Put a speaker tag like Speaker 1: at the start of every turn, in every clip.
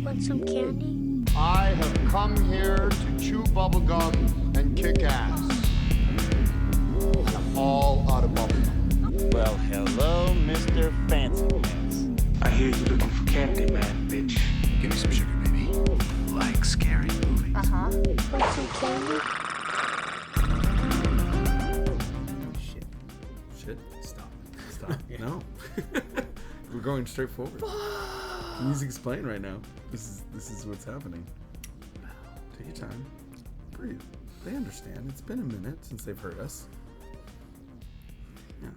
Speaker 1: Want some candy?
Speaker 2: I have come here to chew bubblegum and kick ass. I'm all out of bubblegum.
Speaker 3: Well, hello, Mr. Fancy Pants.
Speaker 4: I hear you looking for candy, man, bitch.
Speaker 5: Give me some sugar, baby. Like scary movies.
Speaker 1: Want some candy?
Speaker 6: Shit. Stop. Yeah. No. We're going straight forward. Music's playing right now. This is what's happening. Take your time. Breathe. They understand. It's been a minute since they've heard us. Yeah.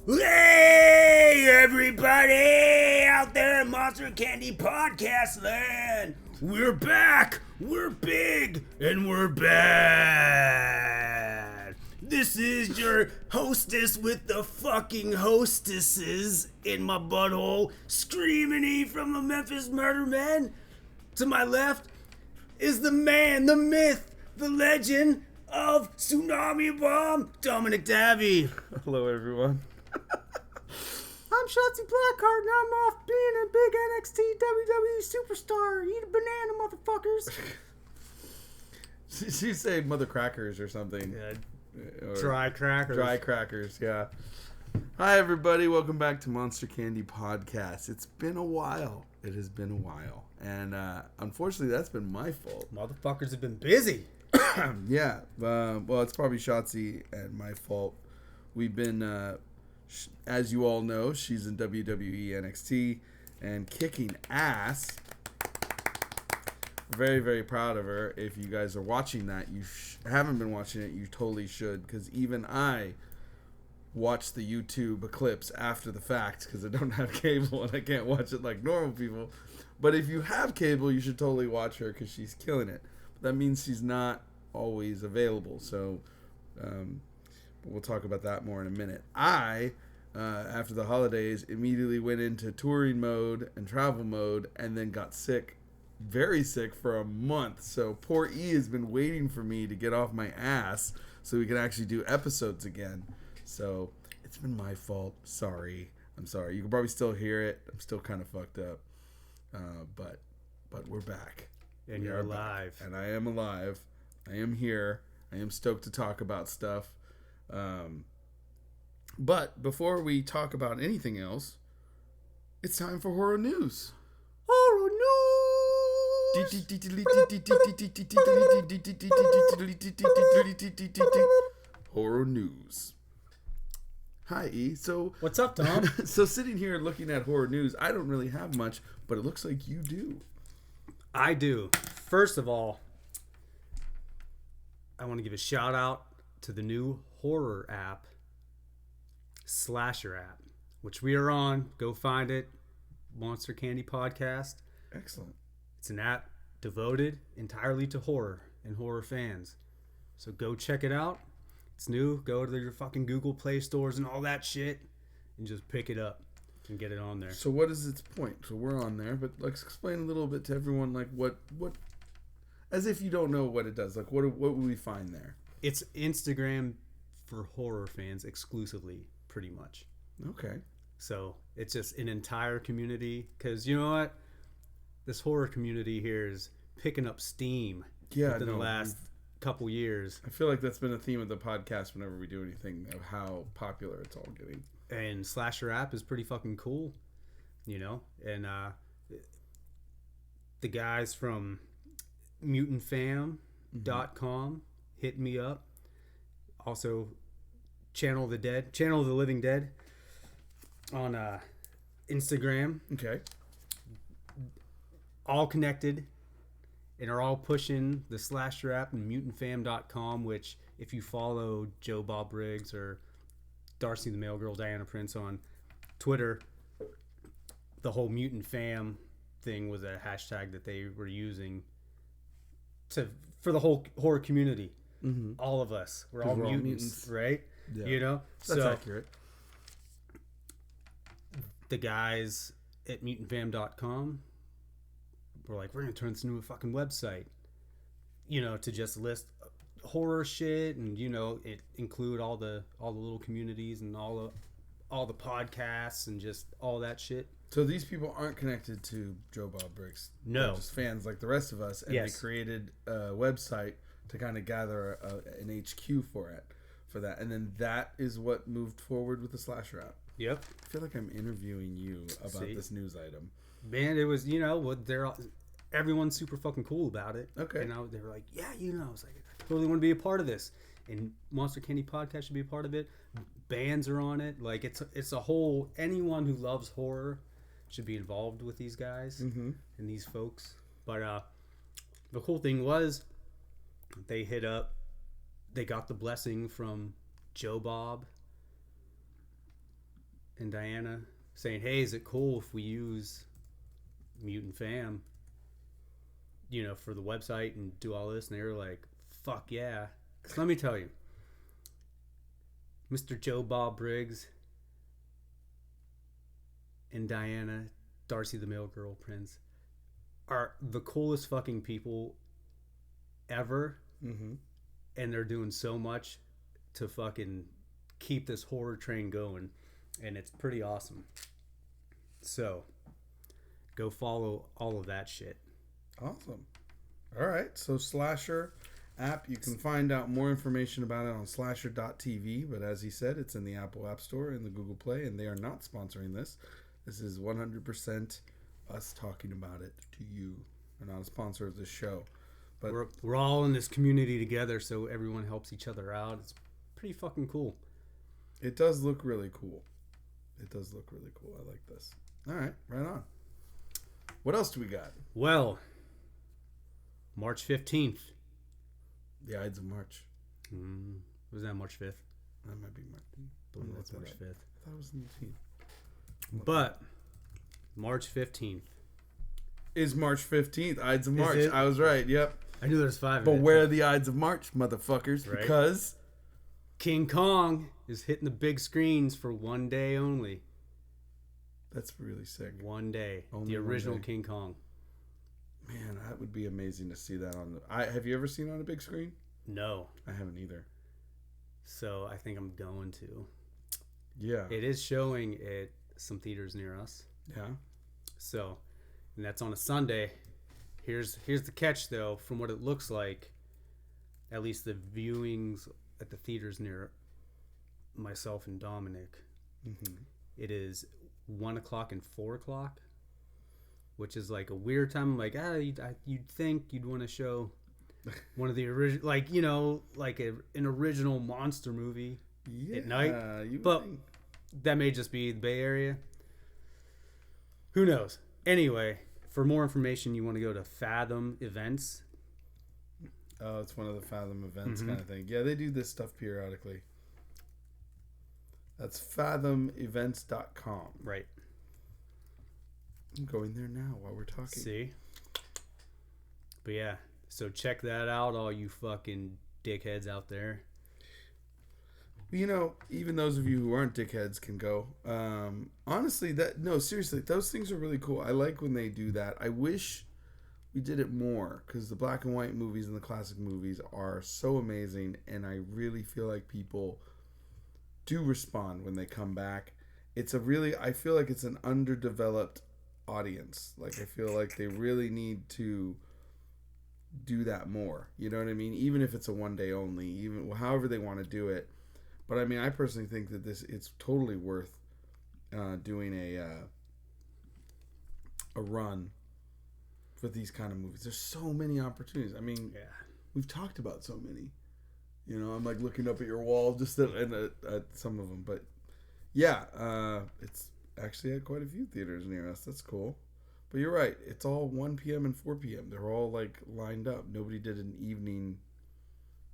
Speaker 7: Hey, everybody out there in Monster Candy Podcast Land. We're back. We're big and we're bad. This is your hostess with the fucking hostesses in my butthole, Screaming E from the Memphis Murder Men. To my left is the man, the myth, the legend of Tsunami Bomb, Dominic Davy.
Speaker 6: Hello, everyone.
Speaker 7: I'm Shotzi Blackheart, and I'm off being a big NXT WWE superstar. Eat a banana, motherfuckers.
Speaker 6: She say mother crackers or something. Or
Speaker 7: Dry crackers.
Speaker 6: Dry crackers, yeah. Hi, everybody. Welcome back to Monster Candy Podcast. It's been a while. It has been a while. And unfortunately, that's been my fault.
Speaker 7: Motherfuckers have been busy.
Speaker 6: Yeah. Well, it's probably Shotzi and my fault. We've been, as you all know, she's in WWE NXT and kicking ass. Very, very proud of her. If you guys are watching that, you haven't been watching it, you totally should, because even I watch the YouTube clips after the fact because I don't have cable and I can't watch it like normal people. But if you have cable, you should totally watch her because she's killing it. But that means she's not always available, so we'll talk about that more in a minute. I, after the holidays, immediately went into touring mode and travel mode and then got sick. Very sick for a month. So poor E has been waiting for me to get off my ass so we can actually do episodes again. So it's been my fault. Sorry. I'm sorry. You can probably still hear it. I'm still kind of fucked up. But we're back.
Speaker 7: And you're alive.
Speaker 6: Back. And I am alive. I am here. I am stoked to talk about stuff. But before we talk about anything else, it's time for horror news.
Speaker 7: Horror news.
Speaker 6: Horror news. Hi, E. So
Speaker 7: What's up, Tom?
Speaker 6: So sitting here looking at horror news, I don't really have much, but it looks like you do.
Speaker 7: I do. First of all, I want to give a shout out to the new horror app, Slasher app, which we are on. Go find it. Monster Candy Podcast.
Speaker 6: Excellent.
Speaker 7: It's an app devoted entirely to horror and horror fans. So go check it out. It's new. Go to your fucking Google Play stores and all that shit and just pick it up and get it on there.
Speaker 6: So what is its point? So we're on there, but let's explain a little bit to everyone, like what as if you don't know what it does. Like what would we find there?
Speaker 7: It's Instagram for horror fans exclusively, pretty much.
Speaker 6: Okay.
Speaker 7: So it's just an entire community, because you know what? This horror community here is picking up steam within the last couple years.
Speaker 6: I feel like that's been a theme of the podcast whenever we do anything, of how popular it's all getting.
Speaker 7: And Slasher app is pretty fucking cool, you know? And the guys from mutantfam.com hit me up. Also, Channel of the Living Dead on Instagram.
Speaker 6: Okay.
Speaker 7: All connected and are all pushing the Slasher app and mutantfam.com, which if you follow Joe Bob Briggs or Darcy the Mail Girl Diana Prince on Twitter, the whole Mutant Fam thing was a hashtag that they were using for the whole horror community. Mm-hmm. All of us. We're all mutants, right?
Speaker 6: Yeah.
Speaker 7: You know?
Speaker 6: That's accurate.
Speaker 7: The guys at mutantfam.com were like, we're going to turn this into a fucking website, you know, to just list horror shit and, you know, it include all the little communities and all all the podcasts and just all that shit.
Speaker 6: So these people aren't connected to Joe Bob Briggs.
Speaker 7: No.
Speaker 6: They're just fans like the rest of us, and
Speaker 7: Yes.
Speaker 6: they created a website to kind of gather an HQ for that, and then that is what moved forward with the Slash Rap.
Speaker 7: Yep.
Speaker 6: I feel like I'm interviewing you about
Speaker 7: See?
Speaker 6: this news item.
Speaker 7: Man, it was, everyone's super fucking cool about it.
Speaker 6: Okay.
Speaker 7: And they were like, yeah, I was like, I totally want to be a part of this. And Monster Candy Podcast should be a part of it. Bands are on it. Like, it's a whole, anyone who loves horror should be involved with these guys and these folks. But the cool thing was, they got the blessing from Joe Bob and Diana saying, hey, is it cool if we use Mutant Fam, for the website and do all this? And they were like, fuck yeah. 'Cause let me tell you, Mr. Joe Bob Briggs and Diana, Darcy the Mail Girl Prince, are the coolest fucking people ever. Mm-hmm. And they're doing so much to fucking keep this horror train going. And it's pretty awesome. So, go follow all of that shit.
Speaker 6: Awesome. All right. So Slasher app, you can find out more information about it on slasher.tv. But as he said, it's in the Apple App Store and the Google Play. And they are not sponsoring this. This is 100% us talking about it to you. We're not a sponsor of this show. But
Speaker 7: we're all in this community together, so everyone helps each other out. It's pretty fucking cool.
Speaker 6: It does look really cool. I like this. All right, right on. What else do we got?
Speaker 7: Well, March 15th.
Speaker 6: The Ides of March.
Speaker 7: Was that March 5th?
Speaker 6: That might be March.
Speaker 7: I believe that's March 5th.
Speaker 6: I thought it was the 18th.
Speaker 7: But March 15th.
Speaker 6: Is March 15th. Ides of March.
Speaker 7: it?
Speaker 6: I was right, yep.
Speaker 7: I knew there was 5 of
Speaker 6: But
Speaker 7: it.
Speaker 6: where are the Ides of March, motherfuckers?
Speaker 7: Right.
Speaker 6: Because
Speaker 7: King Kong is hitting the big screens for one day only.
Speaker 6: that's really sick.
Speaker 7: One day.
Speaker 6: Only
Speaker 7: the
Speaker 6: one
Speaker 7: original
Speaker 6: day.
Speaker 7: King Kong.
Speaker 6: Man, that would be amazing to see that on the... have you ever seen it on a big screen?
Speaker 7: No.
Speaker 6: I haven't either.
Speaker 7: So I think I'm going to.
Speaker 6: Yeah.
Speaker 7: It is showing at some theaters near us.
Speaker 6: Yeah.
Speaker 7: So, and that's on a Sunday. Here's the catch, though. From what it looks like, at least the viewings at the theaters near myself and Dominic, it is 1 o'clock and 4 o'clock, which is like a weird time. I'm like, you'd think you'd want to show one of the original, like an original monster movie at night. But that may just be the Bay Area. Who knows? Anyway, for more information, you want to go to Fathom Events.
Speaker 6: Oh, it's one of the Fathom events kind of thing. Yeah, they do this stuff periodically. That's fathomevents.com.
Speaker 7: Right.
Speaker 6: I'm going there now while we're talking.
Speaker 7: See? But yeah, so check that out, all you fucking dickheads out there.
Speaker 6: Even those of you who aren't dickheads can go. Honestly, seriously, those things are really cool. I like when they do that. I wish we did it more, because the black and white movies and the classic movies are so amazing, and I really feel like people do respond when they come back. I feel like it's an underdeveloped audience. Like, I feel like they really need to do that more. You know what I mean? Even if it's a one day only, even however they want to do it. But I mean, I personally think that it's totally worth doing a run for these kind of movies. There's so many opportunities. I mean, we've talked about so many. I'm like looking up at your wall just at some of them. But yeah, it's actually at quite a few theaters near us. That's cool. But you're right. It's all 1 p.m. and 4 p.m. They're all like lined up. Nobody did an evening.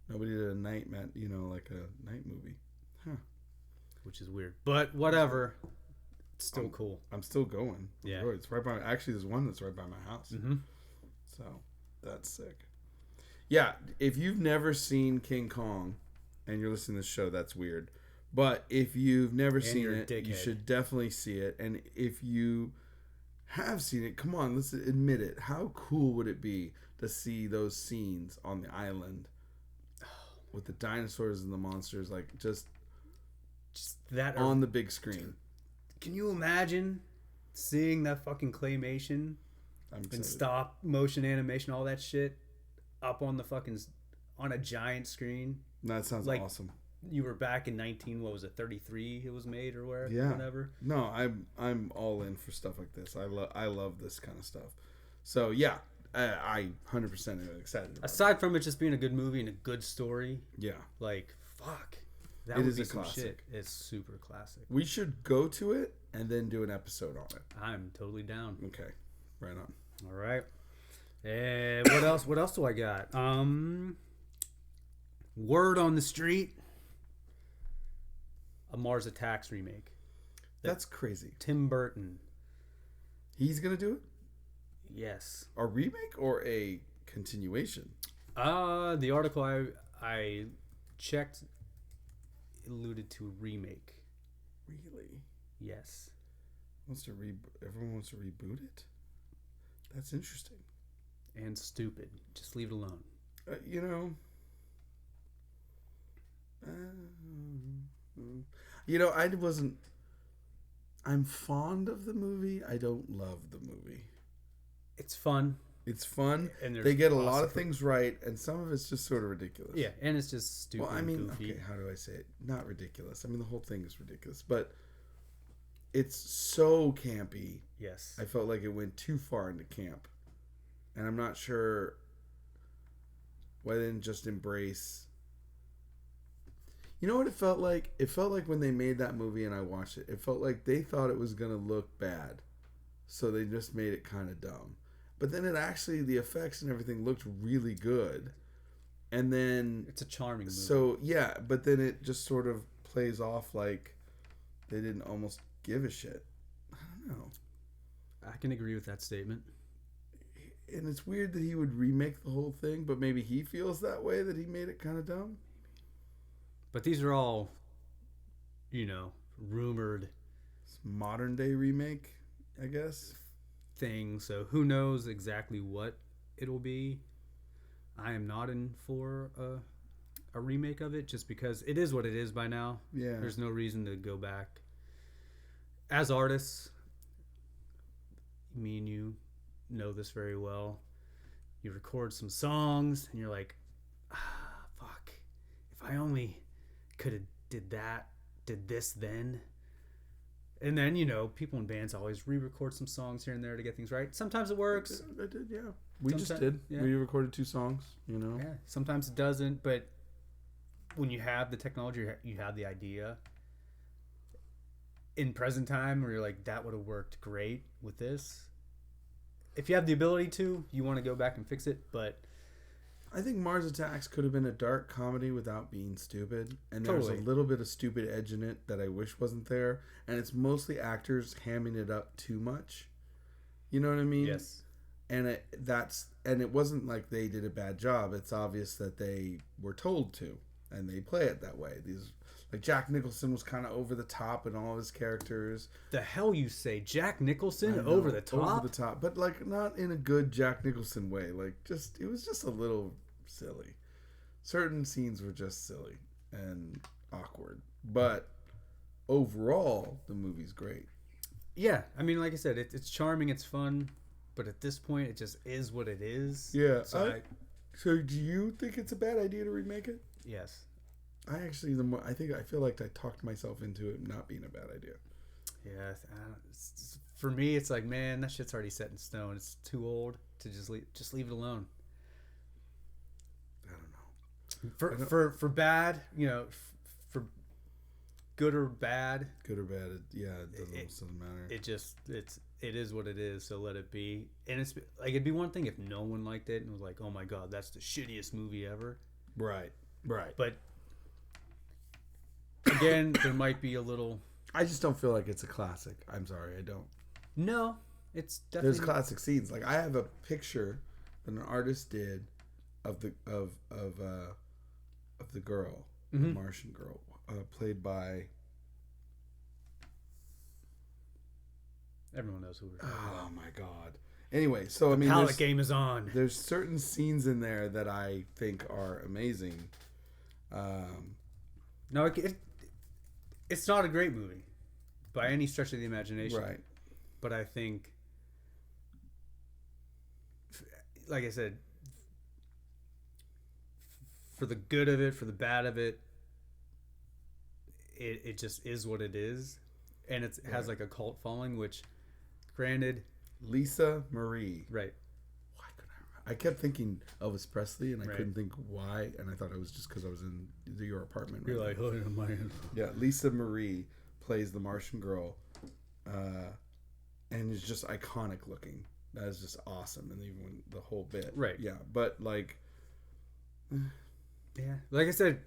Speaker 6: Nobody did a night, like a night movie. Huh.
Speaker 7: Which is weird. But whatever. It's still cool.
Speaker 6: I'm still going.
Speaker 7: Yeah.
Speaker 6: It's right by. Actually, there's one that's right by my house.
Speaker 7: Mm-hmm.
Speaker 6: So that's sick. Yeah, if you've never seen King Kong, and you're listening to this show, that's weird. But if you've never seen it, you should definitely see it. And if you have seen it, come on, let's admit it. How cool would it be to see those scenes on the island with the dinosaurs and the monsters? Like, just
Speaker 7: that
Speaker 6: on the big screen.
Speaker 7: Can you imagine seeing that fucking claymation
Speaker 6: I'm
Speaker 7: and
Speaker 6: excited.
Speaker 7: stop motion animation, all that shit, up on the fucking on a giant screen?
Speaker 6: That sounds
Speaker 7: like-
Speaker 6: awesome.
Speaker 7: You were back in 33 it was made or where,
Speaker 6: Yeah.
Speaker 7: whatever.
Speaker 6: No, I'm all in for stuff like this. I love this kind of stuff. So yeah, I 100% am excited about it.
Speaker 7: Aside from it just being a good movie and a good story,
Speaker 6: Yeah,
Speaker 7: like fuck, that
Speaker 6: It
Speaker 7: would
Speaker 6: is
Speaker 7: be
Speaker 6: a
Speaker 7: some
Speaker 6: classic.
Speaker 7: shit. It's super classic.
Speaker 6: we should go to it and then do an episode on it.
Speaker 7: I'm totally down.
Speaker 6: Okay, right on.
Speaker 7: All right. And what else? What else do I got? Word on the street. A Mars Attacks remake.
Speaker 6: That's crazy.
Speaker 7: Tim Burton.
Speaker 6: He's gonna do it.
Speaker 7: Yes.
Speaker 6: A remake or a continuation?
Speaker 7: The article I checked alluded to remake.
Speaker 6: Really?
Speaker 7: Yes.
Speaker 6: Everyone wants to reboot it. That's interesting.
Speaker 7: And stupid. Just leave it alone.
Speaker 6: You know. I wasn't. I'm fond of the movie. I don't love the movie.
Speaker 7: It's fun.
Speaker 6: It's fun.
Speaker 7: And there's
Speaker 6: They get a lot
Speaker 7: awesome-
Speaker 6: of things right, and some of it's just sort of ridiculous.
Speaker 7: Yeah, and it's just stupid.
Speaker 6: Well, I mean,
Speaker 7: goofy.
Speaker 6: okay, how do I say it? Not ridiculous. I mean, the whole thing is ridiculous, but it's so campy.
Speaker 7: Yes.
Speaker 6: I felt like it went too far into camp, and I'm not sure why they didn't just embrace. You know what it felt like? It felt like when they made that movie and I watched it, it felt like they thought it was gonna look bad, so they just made it kind of dumb. But then the effects and everything looked really good, and then
Speaker 7: It's a charming movie.
Speaker 6: so yeah, but then it just sort of plays off like they didn't almost give a shit. I don't know.
Speaker 7: I can agree with that statement.
Speaker 6: And it's weird that he would remake the whole thing, but maybe he feels that way, that he made it kind of dumb.
Speaker 7: But these are all, rumored
Speaker 6: It's modern day remake, I guess.
Speaker 7: things. So who knows exactly what it'll be. I am not in for a remake of it just because it is what it is by now.
Speaker 6: Yeah.
Speaker 7: There's no reason to go back. As artists, me and you know this very well. You record some songs and you're like, fuck, if I only could have did this then. And then, people in bands always re-record some songs here and there to get things right. Sometimes it works.
Speaker 6: I did, yeah. We just
Speaker 7: Sometimes-
Speaker 6: did.
Speaker 7: yeah.
Speaker 6: We recorded 2 songs,
Speaker 7: Yeah, sometimes it doesn't, but when you have the technology, you have the idea in present time where you're like, that would have worked great with this. If you have the ability to, you want to go back and fix it, but
Speaker 6: I think Mars Attacks could have been a dark comedy without being stupid. And there's
Speaker 7: Totally.
Speaker 6: a little bit of stupid edge in it that I wish wasn't there. And it's mostly actors hamming it up too much. You know what I mean?
Speaker 7: yes.
Speaker 6: And it wasn't like they did a bad job. It's obvious that they were told to, and they play it that way. Like Jack Nicholson was kind of over the top in all of his characters.
Speaker 7: The hell you say, Jack Nicholson
Speaker 6: I know,
Speaker 7: over the top?
Speaker 6: over the top, but like not in a good Jack Nicholson way. Like it was just a little silly. Certain scenes were just silly and awkward, but overall, the movie's great.
Speaker 7: Yeah, I mean, like I said, it's charming, it's fun, but at this point, it just is what it is.
Speaker 6: Yeah.
Speaker 7: So
Speaker 6: So do you think it's a bad idea to remake it?
Speaker 7: yes.
Speaker 6: I feel like I talked myself into it not being a bad idea.
Speaker 7: Yeah, for me, it's like, man, that shit's already set in stone. It's too old to just leave it alone.
Speaker 6: I don't know.
Speaker 7: For bad, for good or bad,
Speaker 6: Good or bad, it doesn't matter.
Speaker 7: it is what it is. So let it be. And it's like it'd be one thing if no one liked it and was like, oh my god, that's the shittiest movie ever.
Speaker 6: Right.
Speaker 7: But again, there might be a little.
Speaker 6: I just don't feel like it's a classic. I'm sorry, I don't.
Speaker 7: No, it's
Speaker 6: There's
Speaker 7: definitely
Speaker 6: classic scenes. Like I have a picture that an artist did of the girl, the Martian girl, played by.
Speaker 7: Everyone knows who we're talking about.
Speaker 6: Oh my god. Anyway, so I mean,
Speaker 7: Palette game is on.
Speaker 6: there's certain scenes in there that I think are amazing.
Speaker 7: No, It's not a great movie by any stretch of the imagination.
Speaker 6: Right.
Speaker 7: But I think, like I said, for the good of it, for the bad of it, it just is what it is. And it has like a cult following, which, granted...
Speaker 6: Lisa Marie.
Speaker 7: Right.
Speaker 6: Why could I kept thinking Elvis Presley, and I
Speaker 7: Right.
Speaker 6: couldn't think why, and I thought it was just because I was in your apartment.
Speaker 7: You're
Speaker 6: right
Speaker 7: like, oh, man.
Speaker 6: Yeah, Lisa Marie plays the Martian girl, and is just iconic looking. That is just awesome, and even the whole bit.
Speaker 7: Right.
Speaker 6: Yeah, but like,
Speaker 7: Yeah. Like I said,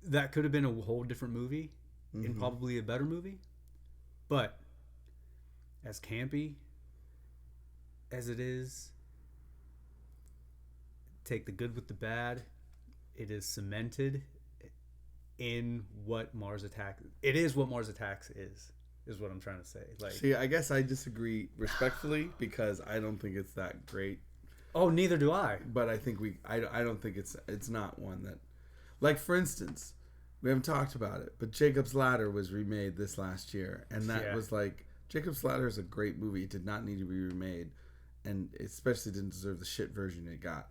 Speaker 7: that could have been a whole different movie and probably a better movie. But as campy as it is, take the good with the bad. It is cemented in what Mars Attacks. It is what Mars Attacks is what I'm trying to say. Like,
Speaker 6: see, I guess I disagree respectfully because I don't think it's that great.
Speaker 7: oh, neither do I.
Speaker 6: But I think I don't think it's not one that, like, for instance, we haven't talked about it, but Jacob's Ladder was remade this last year, and that was like, Jacob's Ladder is a great movie. It did not need to be remade, and it especially didn't deserve the shit version it got.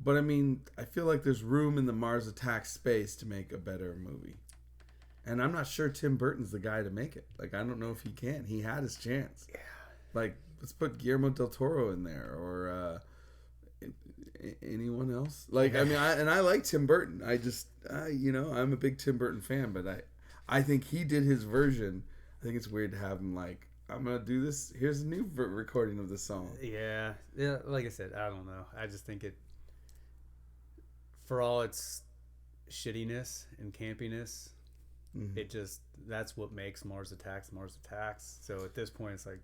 Speaker 6: But I mean, I feel like there's room in the Mars Attacks space to make a better movie. And I'm not sure Tim Burton's the guy to make it. Like, I don't know if he can. He had his chance. Yeah. Like, let's put Guillermo del Toro in there, or anyone else. Like, I mean, I like Tim Burton. I just, I'm a big Tim Burton fan, but I think he did his version. I think it's weird to have him like, I'm gonna do this. Here's a new recording of the song.
Speaker 7: Yeah. Like I said, I don't know. I just think it, for all its shittiness and campiness, it just, that's what makes Mars Attacks. So at this point, it's like,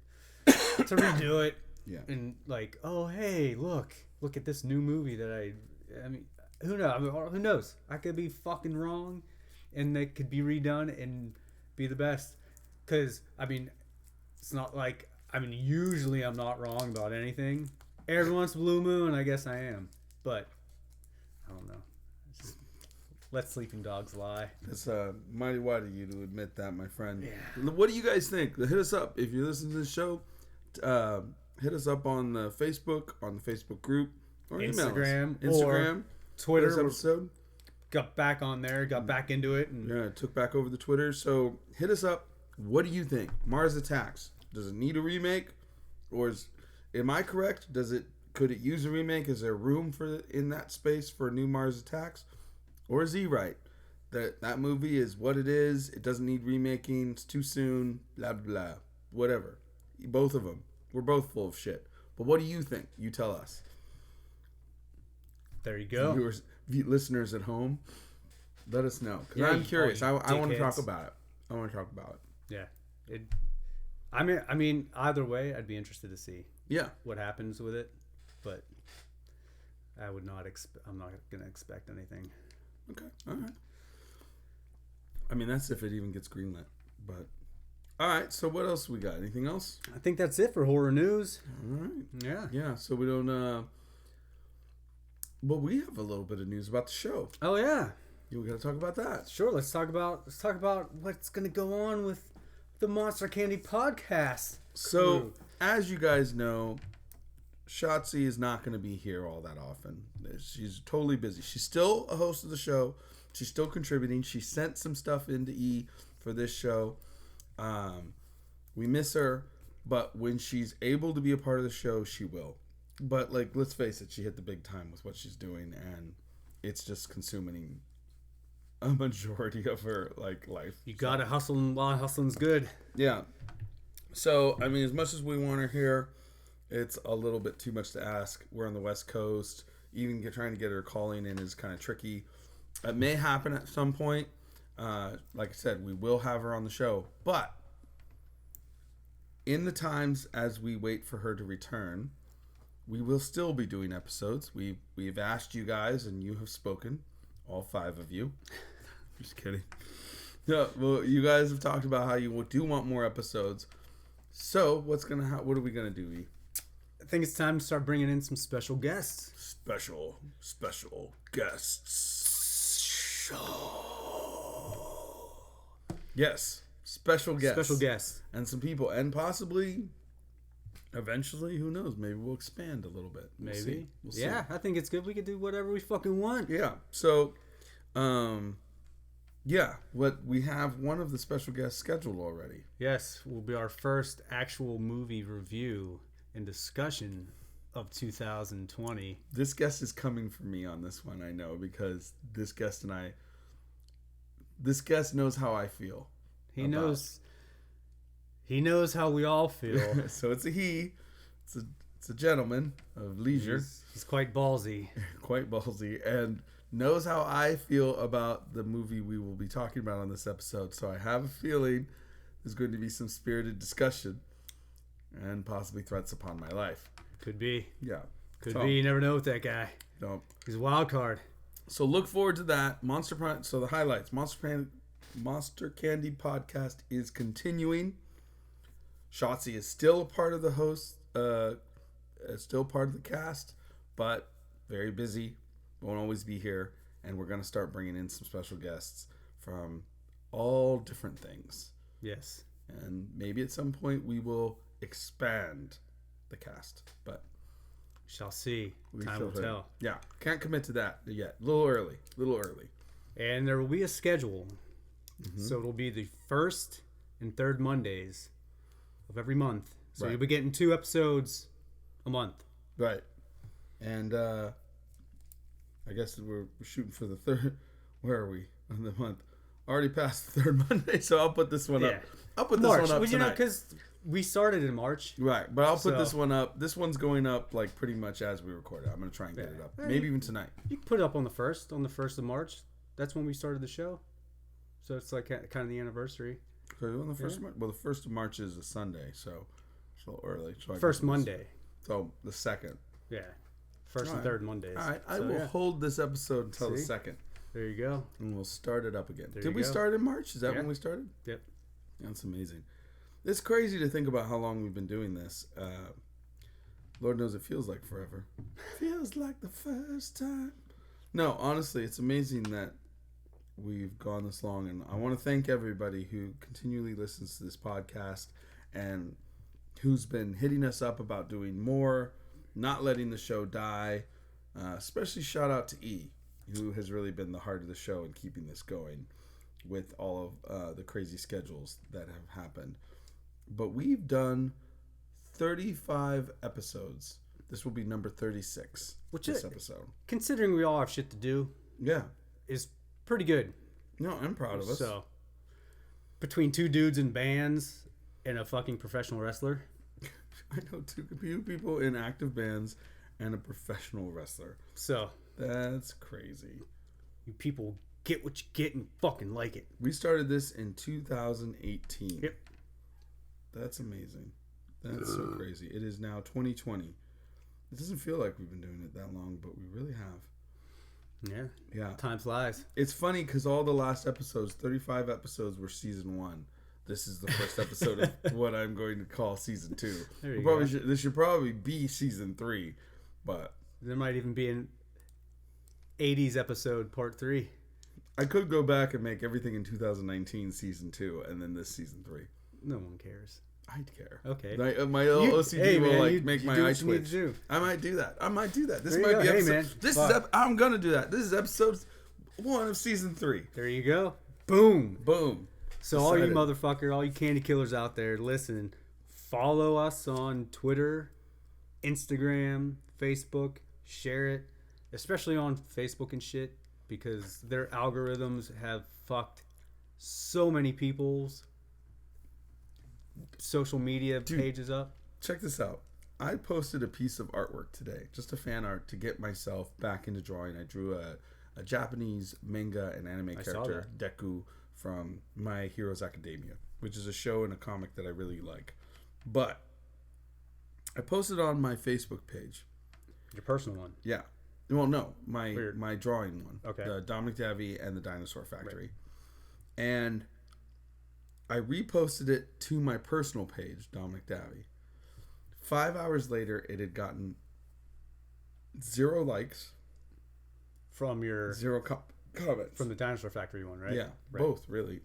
Speaker 7: to redo it, and like, oh hey, look at this new movie that I mean, who knows? I could be fucking wrong, and it could be redone and be the best. Because I mean, it's not like, I mean, usually I'm not wrong about anything. Every once in a blue moon, I guess I am, but I don't know. Just let sleeping dogs lie.
Speaker 6: It's mighty wide of you to admit that, my friend. Yeah. What do you guys think? Hit us up if you're listening to this show. Hit us up on the Facebook group, or
Speaker 7: Instagram,
Speaker 6: or
Speaker 7: Twitter.
Speaker 6: This episode
Speaker 7: got back on there, got back into it, and
Speaker 6: took back over the Twitter. So hit us up. What do you think? Mars Attacks, does it need a remake, or am I correct? Could it use a remake? Is there room in that space for a new Mars Attacks, or is he right that movie is what it is? It doesn't need remaking. It's too soon. Blah blah blah. Whatever. Both of them. We're both full of shit. But what do you think? You tell us.
Speaker 7: There you go.
Speaker 6: Viewers, listeners at home, let us know. Because I'm curious. I want to talk about it.
Speaker 7: Yeah. I mean, either way, I'd be interested to see what happens with it. But I'm not going to expect anything.
Speaker 6: Okay. All right. I mean, that's if it even gets greenlit. But... all right, so what else we got? Anything else?
Speaker 7: I think that's it for horror news.
Speaker 6: All right.
Speaker 7: Yeah.
Speaker 6: Yeah, so we don't... well, we have a little bit of news about the show.
Speaker 7: Oh, yeah.
Speaker 6: We got to talk about that.
Speaker 7: Sure, let's talk about what's going to go on with the Monster Candy podcast.
Speaker 6: So, as you guys know, Shotzi is not going to be here all that often. She's totally busy. She's still a host of the show. She's still contributing. She sent some stuff into E for this show. We miss her, but when she's able to be a part of the show, she will. But like, let's face it, she hit the big time with what she's doing, and it's just consuming a majority of her life.
Speaker 7: You gotta hustle, and while hustling's good.
Speaker 6: Yeah. So I mean, as much as we want her here, it's a little bit too much to ask. We're on the West Coast. Even trying to get her calling in is kind of tricky. It may happen at some point. Like I said, we will have her on the show, but in the times as we wait for her to return, we will still be doing episodes. We've asked you guys, and you have spoken, all 5 of you. Just kidding. No, well, you guys have talked about how you do want more episodes. So what are we gonna do? E?
Speaker 7: I think it's time to start bringing in some special guests.
Speaker 6: Special guests. Yes. Special guests.
Speaker 7: Special guests.
Speaker 6: And some people. And possibly, eventually, who knows? Maybe we'll expand a little bit. We'll
Speaker 7: Maybe.
Speaker 6: see. We'll see.
Speaker 7: Yeah, I think it's good. We can do whatever we fucking want.
Speaker 6: Yeah. So, yeah. What we have one of the special guests scheduled already.
Speaker 7: Yes, will be our first actual movie review and discussion of 2020.
Speaker 6: This guest is coming for me on this one, I know, because this guest knows how I feel.
Speaker 7: He knows how we all feel.
Speaker 6: So it's a he. It's a gentleman of leisure.
Speaker 7: He's quite ballsy.
Speaker 6: Quite ballsy, and knows how I feel about the movie we will be talking about on this episode. So I have a feeling there's going to be some spirited discussion and possibly threats upon my life.
Speaker 7: Could be.
Speaker 6: Yeah.
Speaker 7: Could be. You never know with that guy.
Speaker 6: No.
Speaker 7: He's a wild card.
Speaker 6: So look forward to that. So the highlights. Monster Candy podcast is continuing. Shotzi is still a part of the host, still part of the cast, but very busy. Won't always be here. And we're going to start bringing in some special guests from all different things.
Speaker 7: Yes.
Speaker 6: And maybe at some point we will expand the cast, but
Speaker 7: shall see. Time will
Speaker 6: tell.
Speaker 7: tell.
Speaker 6: Yeah, can't commit to that yet. A little early.
Speaker 7: And there will be a schedule. So it'll be the first and third Mondays of every month. So you'll be getting 2 episodes a month.
Speaker 6: Right. And I guess we're shooting for the third. Where are we on the month? Already past the third Monday, so I'll put this one up. I'll put this one up tonight.
Speaker 7: Because we started in March.
Speaker 6: Right, but I'll put this one up. This one's going up like pretty much as we record it. I'm going to try and get it up. Maybe even tonight.
Speaker 7: You can put it up on the 1st of March. That's when we started the show. So it's like kind of the anniversary.
Speaker 6: Okay, on the first well, the 1st of March is a Sunday, so it's a little early. So
Speaker 7: first Monday.
Speaker 6: So the 2nd.
Speaker 7: Yeah. First and third Mondays.
Speaker 6: All right, I will hold this episode until the 2nd.
Speaker 7: There you go.
Speaker 6: And we'll start it up again.
Speaker 7: There
Speaker 6: Did we start in March? Is that when we started?
Speaker 7: Yep.
Speaker 6: That's amazing. It's crazy to think about how long we've been doing this. Lord knows it feels like forever. Feels like the first time. No, honestly, it's amazing that we've gone this long. And I want to thank everybody who continually listens to this podcast and who's been hitting us up about doing more, not letting the show die. Especially shout out to E, who has really been the heart of the show and keeping this going with all of the crazy schedules that have happened. But we've done 35 episodes. This will be number 36. This episode,
Speaker 7: considering we all have shit to do, is pretty good.
Speaker 6: No, I'm proud of us.
Speaker 7: So, between 2 dudes in bands and a fucking professional wrestler,
Speaker 6: I know 2 people in active bands and a professional wrestler.
Speaker 7: So
Speaker 6: that's crazy.
Speaker 7: You people get what you get and fucking like it.
Speaker 6: We started this in 2018.
Speaker 7: Yep.
Speaker 6: That's amazing. That's so crazy. It is now 2020. It doesn't feel like we've been doing it that long, but we really have. Yeah.
Speaker 7: Time flies.
Speaker 6: It's funny because all the last episodes, 35 episodes, were season 1. This is the first episode of what I'm going to call season 2. This should probably be season 3, but
Speaker 7: there might even be an 80s episode part 3.
Speaker 6: I could go back and make everything in 2019 season 2, and then this season 3.
Speaker 7: No one cares.
Speaker 6: I'd care.
Speaker 7: Okay.
Speaker 6: My OCD will make my eye twitch. I might do that. This might be episode. I'm gonna do that. This is episode 1 of season 3.
Speaker 7: There you go. Boom. So all you all you candy killers out there, listen. Follow us on Twitter, Instagram, Facebook. Share it, especially on Facebook and shit, because their algorithms have fucked so many people's social media pages up.
Speaker 6: Check this out. I posted a piece of artwork today, just a fan art to get myself back into drawing. I drew a Japanese manga and anime character, Deku, from My Heroes Academia, which is a show and a comic that I really like. But I posted on my Facebook page.
Speaker 7: Your personal one?
Speaker 6: Yeah. Well, no, my drawing one.
Speaker 7: Okay.
Speaker 6: The Dominic and the Dinosaur Factory. Right. And I reposted it to my personal page, Dominic Davy. 5 hours later, it had gotten 0 likes.
Speaker 7: From your...
Speaker 6: 0 comments.
Speaker 7: From the Dinosaur Factory one, right?
Speaker 6: Yeah, both, really.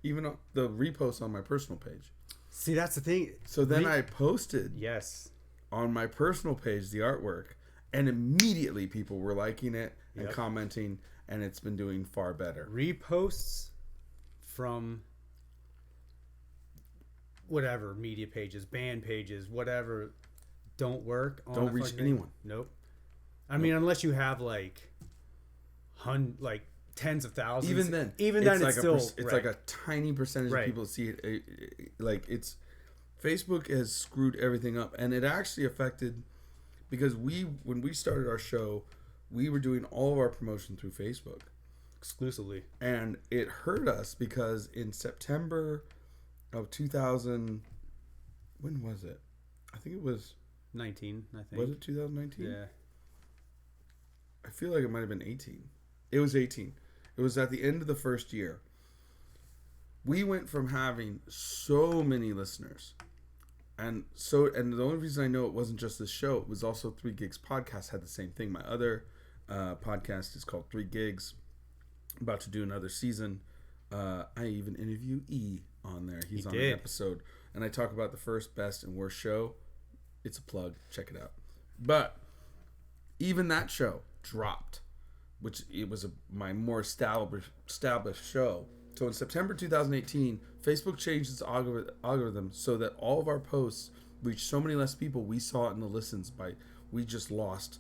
Speaker 6: even the reposts on my personal page.
Speaker 7: See, that's the thing.
Speaker 6: So then I posted
Speaker 7: Yes.
Speaker 6: on my personal page the artwork, and immediately people were liking it and
Speaker 7: Yep.
Speaker 6: commenting, and it's been doing far better.
Speaker 7: Reposts from whatever media pages, band pages, whatever, don't work. On
Speaker 6: Don't
Speaker 7: a
Speaker 6: reach
Speaker 7: fucking-
Speaker 6: anyone.
Speaker 7: Nope. I mean, unless you have like tens of thousands.
Speaker 6: Even then,
Speaker 7: it's still
Speaker 6: it's
Speaker 7: right.
Speaker 6: like a tiny percentage
Speaker 7: Right.
Speaker 6: of people see it. Like it's Facebook has screwed everything up, and it actually affected because when we started our show, we were doing all of our promotion through Facebook,
Speaker 7: exclusively.
Speaker 6: and it hurt us because in September of 2000, when was it? I think it was
Speaker 7: 19, I think.
Speaker 6: was it 2019?
Speaker 7: Yeah.
Speaker 6: I feel like it might have been 18. It was 18. It was at the end of the first year. We went from having so many listeners. And the only reason I know it wasn't just this show, it was also 3 Gigs podcast had the same thing. My other podcast is called 3 Gigs. I'm about to do another season. I even interview E on there. He's on an episode. And I talk about the first, best, and worst show. It's a plug. Check it out. But even that show dropped, which it was my more established show. So in September 2018, Facebook changed its algorithm so that all of our posts reached so many less people. We saw it in the listens we just lost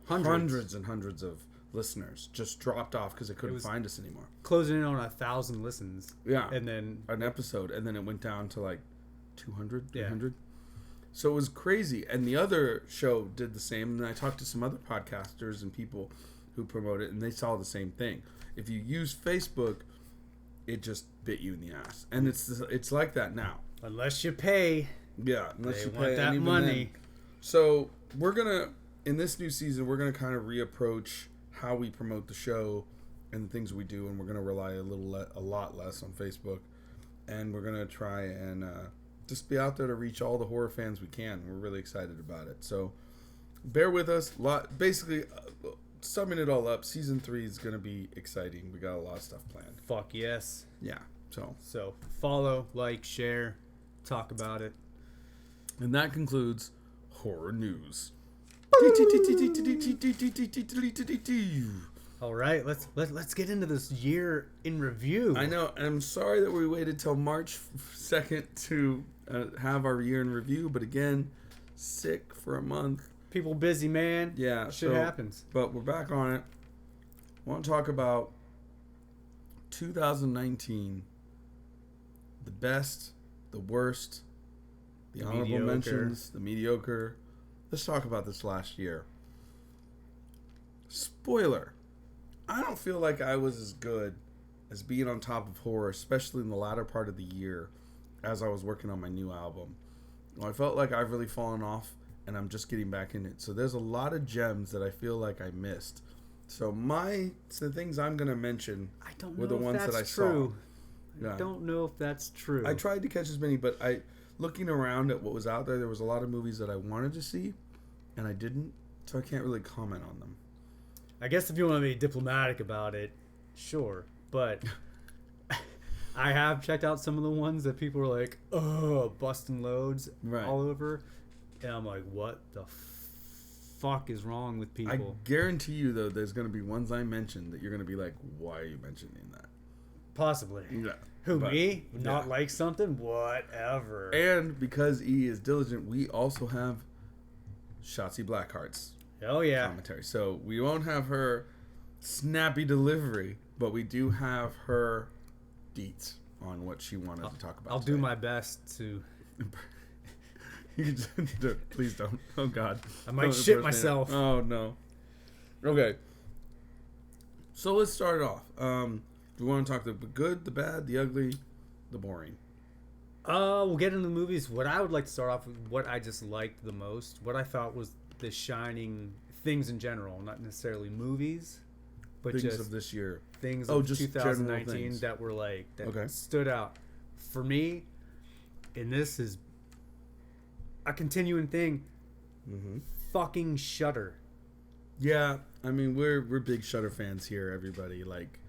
Speaker 6: hundreds and hundreds of listeners. Just dropped off because they couldn't find us anymore.
Speaker 7: Closing in on 1,000 listens.
Speaker 6: Yeah,
Speaker 7: and then
Speaker 6: an episode, and then it went down to like 200, 300.
Speaker 7: Yeah.
Speaker 6: So it was crazy. And the other show did the same. And I talked to some other podcasters and people who promote it, and they saw the same thing. If you use Facebook, it just bit you in the ass. And it's like that now.
Speaker 7: unless you pay,
Speaker 6: Yeah, unless
Speaker 7: they
Speaker 6: you
Speaker 7: want
Speaker 6: pay
Speaker 7: that
Speaker 6: and even
Speaker 7: money.
Speaker 6: then- So we're gonna in this new season we're gonna kind of reapproach how we promote the show and the things we do, and we're gonna rely a lot less on Facebook, and we're gonna try and just be out there to reach all the horror fans we can. We're really excited about it. So bear with us. Basically, summing it all up, season 3 is gonna be exciting. We got a lot of stuff planned.
Speaker 7: Fuck yes.
Speaker 6: Yeah.
Speaker 7: So follow, like, share, talk about it.
Speaker 6: And that concludes horror news.
Speaker 7: All right, let's get into this year in review.
Speaker 6: I know, and I'm sorry that we waited till March 2nd to have our year in review, but again, sick for a month.
Speaker 7: People busy, man.
Speaker 6: Yeah,
Speaker 7: Shit happens.
Speaker 6: But we're back on it. I want to talk about 2019, the best, the worst, the honorable
Speaker 7: mediocre.
Speaker 6: mentions, the mediocre. Let's talk about this last year. Spoiler. I don't feel like I was as good as being on top of horror, especially in the latter part of the year as I was working on my new album. I felt like I've really fallen off and I'm just getting back in it. So there's a lot of gems that I feel like I missed. So the things I'm going to mention
Speaker 7: I don't
Speaker 6: were
Speaker 7: know
Speaker 6: the
Speaker 7: if
Speaker 6: ones
Speaker 7: that's
Speaker 6: that I
Speaker 7: true.
Speaker 6: saw. Yeah.
Speaker 7: I don't know if that's true.
Speaker 6: I tried to catch as many, but looking around at what was out there was a lot of movies that I wanted to see and I didn't. So I can't really comment on them.
Speaker 7: I guess if you want to be diplomatic about it, sure. But I have checked out some of the ones that people were like, oh, busting loads
Speaker 6: Right.
Speaker 7: all over. And I'm like, what the fuck is wrong with
Speaker 6: I
Speaker 7: people?
Speaker 6: guarantee you, though, there's going to be ones I mentioned that you're going to be like, why are you mentioning that?
Speaker 7: Possibly.
Speaker 6: Yeah.
Speaker 7: Who,
Speaker 6: But,
Speaker 7: me? Not
Speaker 6: yeah.
Speaker 7: like something? Whatever.
Speaker 6: And because E is diligent, we also have Shotzi Blackheart's
Speaker 7: Hell yeah.
Speaker 6: commentary. So we won't have her snappy delivery, but we do have her deets on what she wanted to talk about.
Speaker 7: I'll do my best to...
Speaker 6: Please don't. Oh, God.
Speaker 7: I might
Speaker 6: Don't
Speaker 7: shit
Speaker 6: impersonate.
Speaker 7: myself.
Speaker 6: Oh, no. Okay. So let's start it off. We want to talk the good, the bad, the ugly, the boring.
Speaker 7: We'll get into the movies. What I would like to start off with, what I just liked the most, what I thought was the shining things in general, not necessarily movies, but
Speaker 6: Things
Speaker 7: just
Speaker 6: of this year.
Speaker 7: things
Speaker 6: Oh,
Speaker 7: of
Speaker 6: just general
Speaker 7: 2019
Speaker 6: things.
Speaker 7: that were like, that
Speaker 6: Okay.
Speaker 7: stood out. For me, and this is a continuing thing, fucking Shudder.
Speaker 6: Yeah, I mean we're big Shudder fans here. Everybody, like,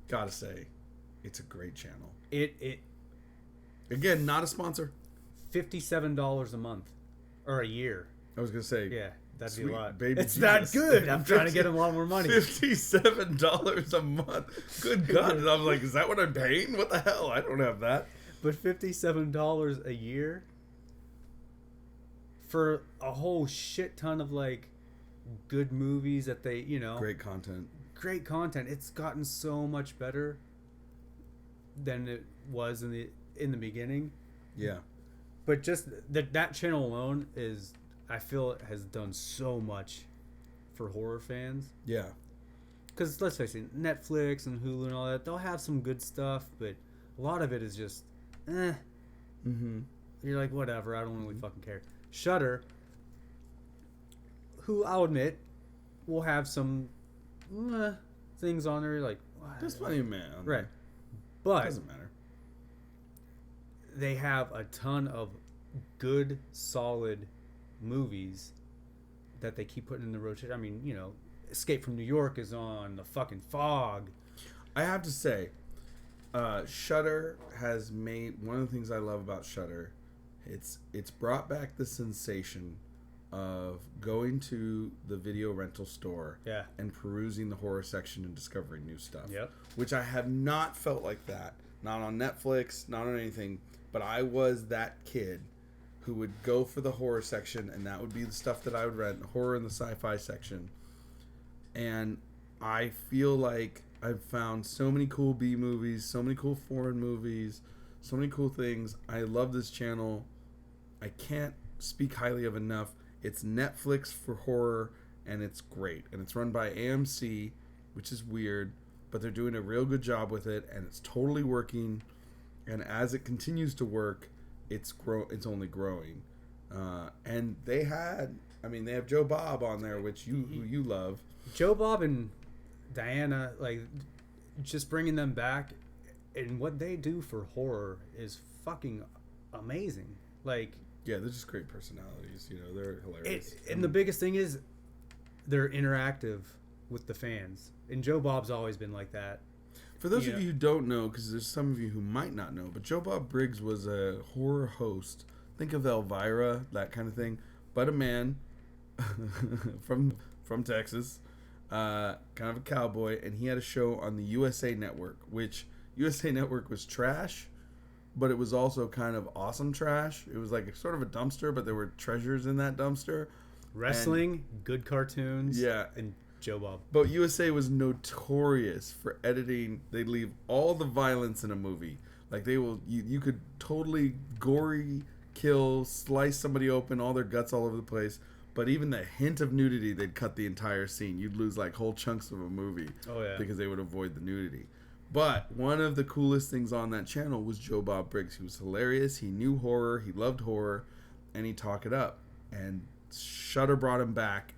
Speaker 6: gotta say, It's a great channel.
Speaker 7: It
Speaker 6: Again, not a sponsor.
Speaker 7: $57 a month or a year.
Speaker 6: I was gonna say,
Speaker 7: Yeah, that'd be
Speaker 6: sweet
Speaker 7: a lot.
Speaker 6: baby
Speaker 7: It's
Speaker 6: Jesus.
Speaker 7: that good. I'm trying to get him a lot more money.
Speaker 6: $57 a month. Good God! And I was like, is that what I'm paying? What the hell? I don't have that.
Speaker 7: But $57 a year for a whole shit ton of like good movies that they,
Speaker 6: Great content.
Speaker 7: great content. It's gotten so much better than it was in the beginning.
Speaker 6: Yeah.
Speaker 7: But just that channel alone is, I feel, it has done so much for horror fans.
Speaker 6: Yeah.
Speaker 7: Because let's face it, Netflix and Hulu and all that, they'll have some good stuff, but a lot of it is just,
Speaker 6: Mm-hmm.
Speaker 7: You're like, whatever, I don't really fucking care. Shudder, who I'll admit will have some things on there, like,
Speaker 6: There's plenty of man. on
Speaker 7: right,
Speaker 6: there.
Speaker 7: but
Speaker 6: Doesn't matter.
Speaker 7: they have a ton of good, solid movies that they keep putting in the rotation. I mean, Escape from New York is on, The fucking Fog.
Speaker 6: I have to say, Shudder has made one of the things I love about Shudder. It's brought back the sensation of going to the video rental store
Speaker 7: Yeah.
Speaker 6: and perusing the horror section and discovering new stuff.
Speaker 7: Yep.
Speaker 6: Which I have not felt like that. Not on Netflix, not on anything. But I was that kid who would go for the horror section, and that would be the stuff that I would rent, the horror and the sci-fi section. And I feel like I've found so many cool B movies, so many cool foreign movies, so many cool things. I love this channel. I can't speak highly of enough. It's Netflix for horror, and it's great. And it's run by AMC, which is weird, but they're doing a real good job with it, and it's totally working. And as it continues to work, it's only growing. And they have Joe Bob on there, which who you love.
Speaker 7: Joe Bob and Diana, like, just bringing them back, and what they do for horror is fucking amazing. Like,
Speaker 6: Yeah, they're just great personalities. They're hilarious.
Speaker 7: and the biggest thing is they're interactive with the fans. And Joe Bob's always been like that.
Speaker 6: For those of you who don't know, because there's some of you who might not know, but Joe Bob Briggs was a horror host. Think of Elvira, that kind of thing. But a man from Texas, kind of a cowboy, and he had a show on the USA Network, which USA Network was trash, but it was also kind of awesome trash. It was like sort of a dumpster, but there were treasures in that dumpster.
Speaker 7: Wrestling, good cartoons,
Speaker 6: Yeah.
Speaker 7: and Joe Bob.
Speaker 6: But USA was notorious for editing. They'd leave all the violence in a movie. Like you could totally gory kill, slice somebody open, all their guts all over the place. But even the hint of nudity, they'd cut the entire scene. You'd lose like whole chunks of a movie.
Speaker 7: Oh, yeah.
Speaker 6: Because they would avoid the nudity. But one of the coolest things on that channel was Joe Bob Briggs. He was hilarious. He knew horror. He loved horror. And he'd talk it up. And Shudder brought him back.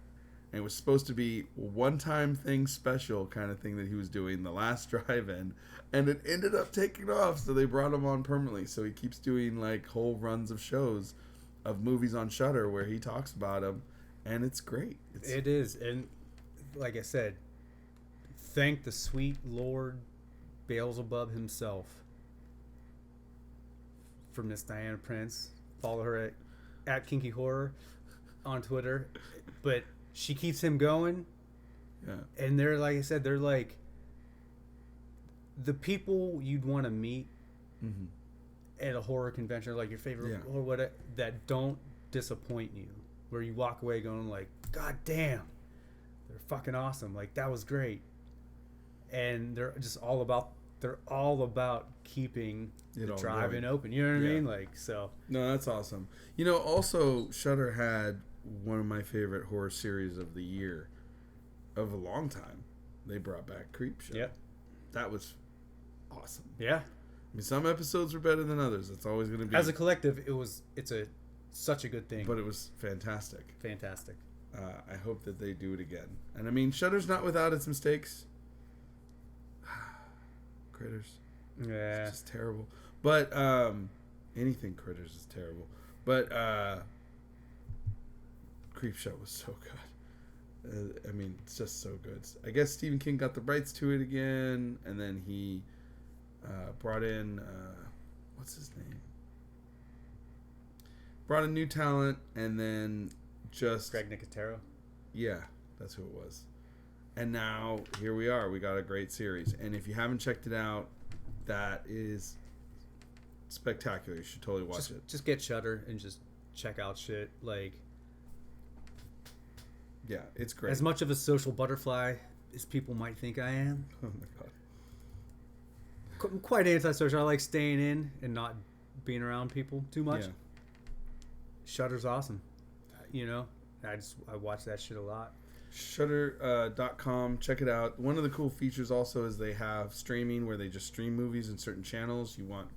Speaker 6: And it was supposed to be a one-time thing special kind of thing that he was doing, the last drive-in. And it ended up taking off, so they brought him on permanently. So he keeps doing like whole runs of shows of movies on Shudder where he talks about them. And it's great.
Speaker 7: It is. And like I said, thank the sweet Lord Beelzebub himself for Miss Diana Prince. Follow her at Kinky Horror on Twitter. But she keeps him going.
Speaker 6: Yeah.
Speaker 7: And they're, like I said, they're like the people you'd want to meet at a horror convention, like your favorite or what, that don't disappoint you, where you walk away going like, God damn, they're fucking awesome. Like, that was great. And they're all about keeping the drive-in open. You know what I mean? Like, so.
Speaker 6: No, that's awesome. Also, Shudder had one of my favorite horror series of the year, of a long time. They brought back Creepshow.
Speaker 7: Yep.
Speaker 6: That was awesome.
Speaker 7: Yeah.
Speaker 6: I mean, some episodes were better than others. It's always going to be.
Speaker 7: As a collective, it's such a good thing.
Speaker 6: But it was fantastic.
Speaker 7: Fantastic.
Speaker 6: I hope that they do it again. And I mean, Shudder's not without its mistakes. Critters.
Speaker 7: Yeah.
Speaker 6: It's just terrible. But anything Critters is terrible. But Creepshow was so good. I mean, it's just so good. I guess Stephen King got the rights to it again, and then he Brought in what's his name? Brought in new talent, and then just
Speaker 7: Greg Nicotero.
Speaker 6: yeah, that's who it was. And now here we are. We got a great series, and if you haven't checked it out, that is spectacular. You should totally watch it.
Speaker 7: Just get Shudder and just check out shit. Like,
Speaker 6: Yeah, it's great.
Speaker 7: as much of a social butterfly as people might think I am,
Speaker 6: Oh my god.
Speaker 7: I'm quite antisocial. I like staying in and not being around people too much.
Speaker 6: Yeah.
Speaker 7: Shudder's awesome. You know, I watch that shit a lot.
Speaker 6: Shudder.com. Check it out. One of the cool features also is they have streaming where they just stream movies in certain channels. You want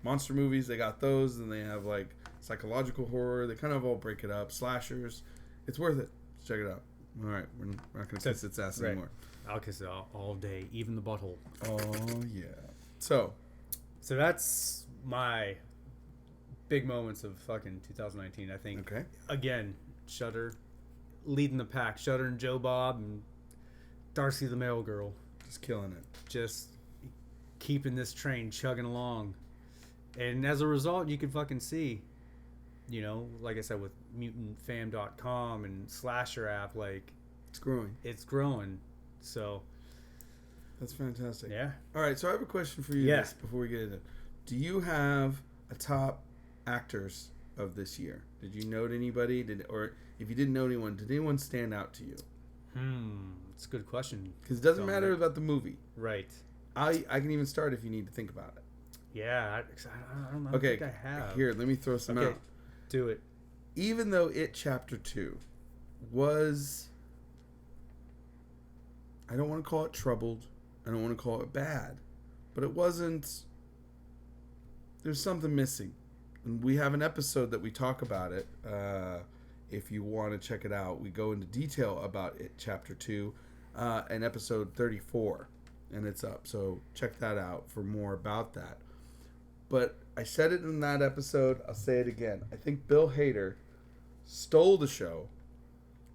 Speaker 6: monster movies, they got those. And they have like psychological horror. They kind of all break it up. Slashers. It's worth it. Check it out. All right. We're not going to kiss its ass anymore.
Speaker 7: I'll kiss it all day, even the butthole.
Speaker 6: Oh, yeah. So
Speaker 7: that's my big moments of fucking 2019. I think,
Speaker 6: okay.
Speaker 7: again, Shudder leading the pack. Shudder and Joe Bob and Darcy the Mail Girl.
Speaker 6: Just killing it.
Speaker 7: Just keeping this train chugging along. And as a result, you can fucking see, you know, like I said, with mutantfam.com and Slasher app, like,
Speaker 6: It's growing.
Speaker 7: it's growing. So,
Speaker 6: That's fantastic.
Speaker 7: yeah.
Speaker 6: All right, so I have a question for you
Speaker 7: Yeah.
Speaker 6: guys before we get into it. Do you have a top actors of this year? Did you note anybody? Or if you didn't know anyone, did anyone stand out to you?
Speaker 7: It's a good question.
Speaker 6: Because it doesn't
Speaker 7: Dominic.
Speaker 6: matter about the movie.
Speaker 7: Right.
Speaker 6: I can even start if you need to think about it.
Speaker 7: Yeah. I don't know.
Speaker 6: Okay,
Speaker 7: I think I have.
Speaker 6: here, let me throw some
Speaker 7: Okay.
Speaker 6: out.
Speaker 7: Do it.
Speaker 6: Even though It Chapter 2 was... I don't want to call it troubled. I don't want to call it bad. But it wasn't... There's something missing. And we have an episode that we talk about it. If you want to check it out, we go into detail about It Chapter 2 in episode 34. And it's up. So check that out for more about that. But I said it in that episode. I'll say it again. I think Bill Hader stole the show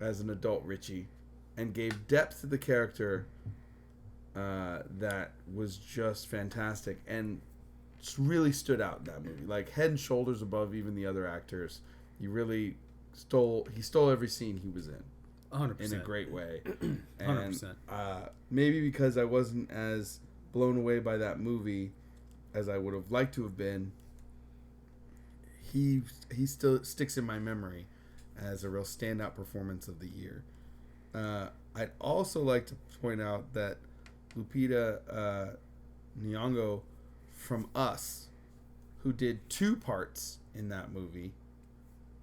Speaker 6: as an adult Richie and gave depth to the character that was just fantastic and really stood out in that movie. Like head and shoulders above even the other actors. He really stole every scene he was in
Speaker 7: 100%.
Speaker 6: in a great way.
Speaker 7: 100%.
Speaker 6: Maybe because I wasn't as blown away by that movie as I would have liked to have been, he still sticks in my memory as a real standout performance of the year. I'd also like to point out that Lupita Nyong'o from Us, who did 2 parts in that movie,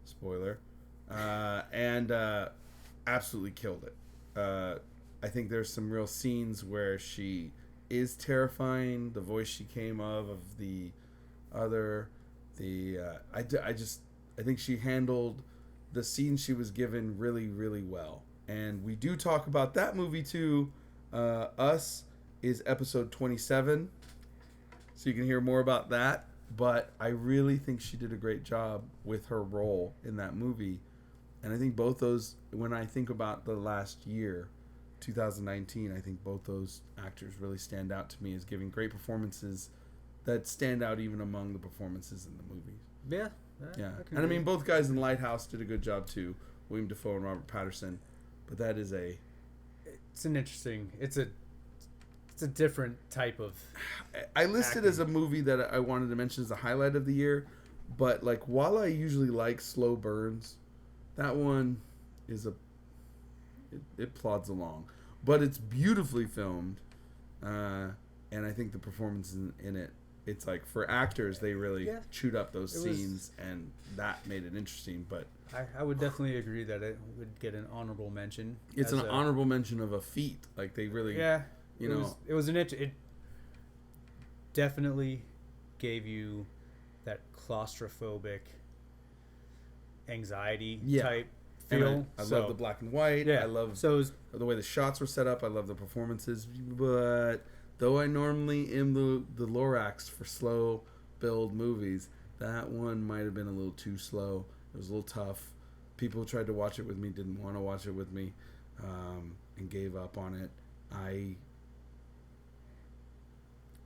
Speaker 6: spoiler, and absolutely killed it. I think there's some real scenes where she is terrifying. The voice she came of the other, I think she handled the scene she was given really, really well. And we do talk about that movie too. Us is episode 27, so you can hear more about that. But I really think she did a great job with her role in that movie. And I think both those, when I think about the last year, 2019, I think both those actors really stand out to me as giving great performances that stand out even among the performances in the movies.
Speaker 7: Yeah.
Speaker 6: Yeah. And I mean, both guys in Lighthouse did a good job too. William Dafoe and Robert Pattinson. But that is
Speaker 7: it's an interesting, it's a different type of
Speaker 6: I listed
Speaker 7: acting.
Speaker 6: as a movie that I wanted to mention as a highlight of the year, but like while I usually like slow burns, that one is it plods along, but it's beautifully filmed, and I think the performance in it, it's like for actors they really chewed up those scenes, and that made it interesting. But
Speaker 7: I would definitely agree that it would get an honorable mention.
Speaker 6: it's an honorable mention of a feat. Like they really, you know,
Speaker 7: it was it definitely gave you that claustrophobic anxiety type feel.
Speaker 6: I love the black and white.
Speaker 7: Yeah.
Speaker 6: I love
Speaker 7: So
Speaker 6: the way the shots were set up. I love the performances. But though I normally am the Lorax for slow build movies, that one might have been a little too slow. It was a little tough. People who tried to watch it with me didn't want to watch it with me, and gave up on it.